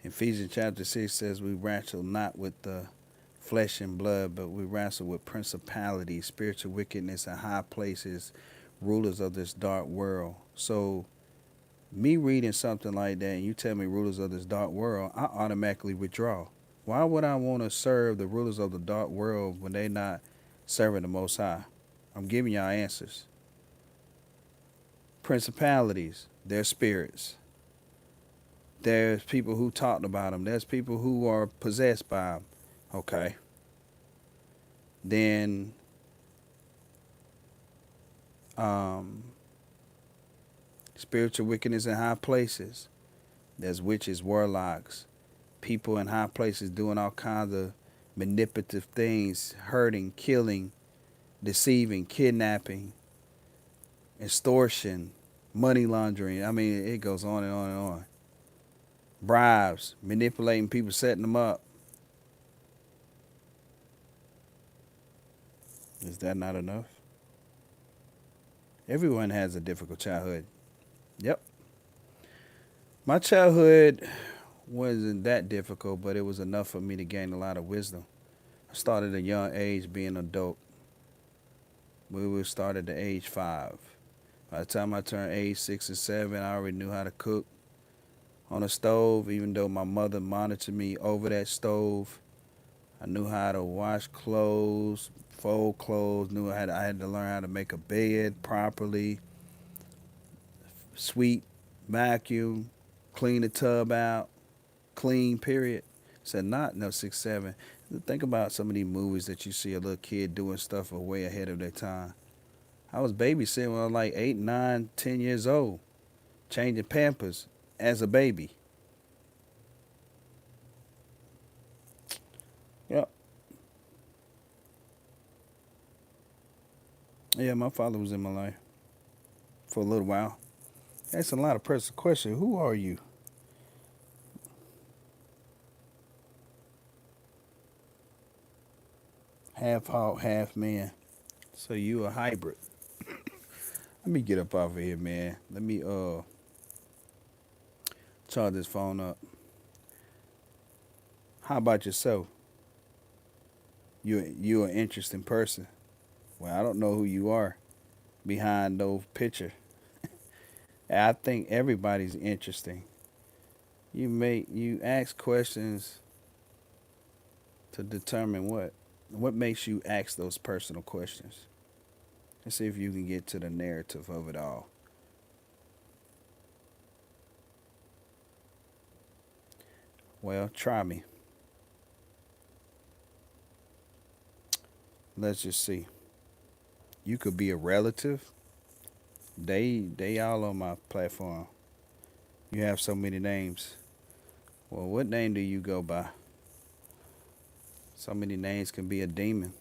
Ephesians chapter 6 says, "We wrestle not with the flesh and blood, but we wrestle with principalities, spiritual wickedness in high places, rulers of this dark world." So Me reading something like that and you tell me rulers of this dark world, I automatically withdraw. Why would I want to serve the rulers of the dark world when they not serving the Most High? I'm giving y'all answers. Principalities, they're spirits. There's people who talked about them. There's people who are possessed by them. Okay. Then um, spiritual wickedness in high places. There's witches, warlocks, people in high places doing all kinds of manipulative things, hurting, killing, deceiving, kidnapping, extortion, money laundering. I mean, it goes on and on and on. Bribes, manipulating people, setting them up. Is that not enough? Everyone has a difficult childhood. Yep. My childhood wasn't that difficult, but it was enough for me to gain a lot of wisdom. I started at a young age being an adult. We would start at the age 5. By the time I turned age 6 or 7, I already knew how to cook on a stove, even though my mother monitored me over that stove. I knew how to wash clothes, fold clothes, I had to learn how to make a bed properly, sweep, vacuum, clean the tub out, clean, period. Said not no 6, 7. Think about some of these movies that you see a little kid doing stuff way ahead of their time. I was babysitting when I was like 8, 9, 10 years old, changing Pampers as a baby. Yep. Yeah, my father was in my life for a little while. That's a lot of personal question. Who are you? Half hawk, half man. So you a hybrid. Let me get up off of here, man. Let me charge this phone up. How about yourself? You an interesting person. Well, I don't know who you are behind those picture. I think everybody's interesting. You ask questions to determine what. What makes you ask those personal questions? Let's see if you can get to the narrative of it all. Well, try me. Let's just see. You could be a relative. They all on my platform. You have so many names. Well, what name do you go by? So many names can be a demon.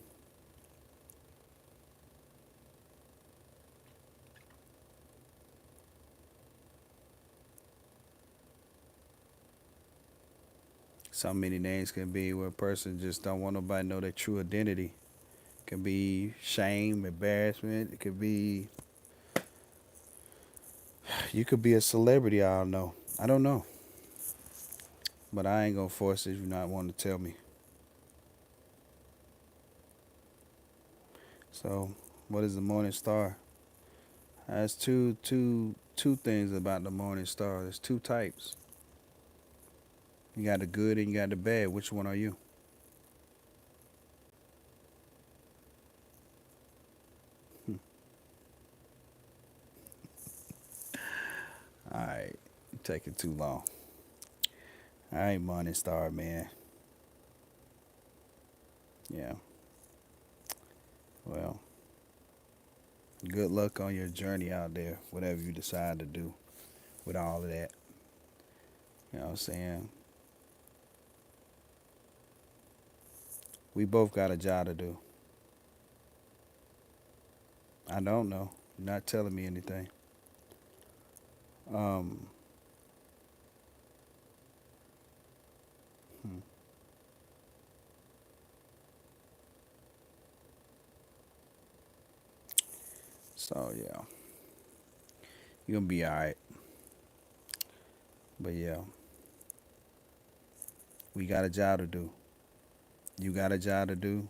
So many names can be where a person just don't want nobody to know their true identity. It can be shame, embarrassment. It could be you could be a celebrity. I don't know. I don't know. But I ain't gonna force it if you not want to tell me. So, what is the morning star? There's two things about the morning star. There's two types. You got the good and you got the bad. Which one are you? All right, you're taking too long. All right, morning star, man. Yeah. Well, good luck on your journey out there, whatever you decide to do with all of that. You know what I'm saying? We both got a job to do. I don't know. You're not telling me anything. Um, hmm. So yeah, you're gonna be all right. But yeah, we got a job to do. You got a job to do,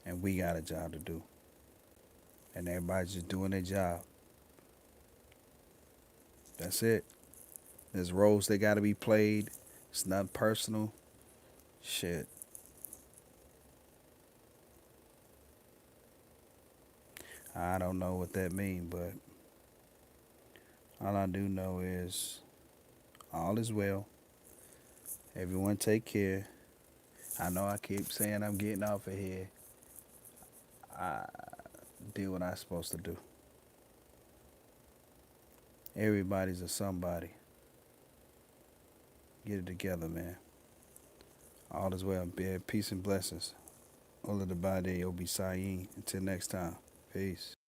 and we got a job to do. And everybody's just doing their job. That's it. There's roles that got to be played. It's not personal. Shit. I don't know what that means, but all I do know is all is well. Everyone take care. I know I keep saying I'm getting off of here. I do what I'm supposed to do. Everybody's a somebody. Get it together, man. All is well. Peace and blessings. Ola the Bade Obi Sayin. Until next time. Peace.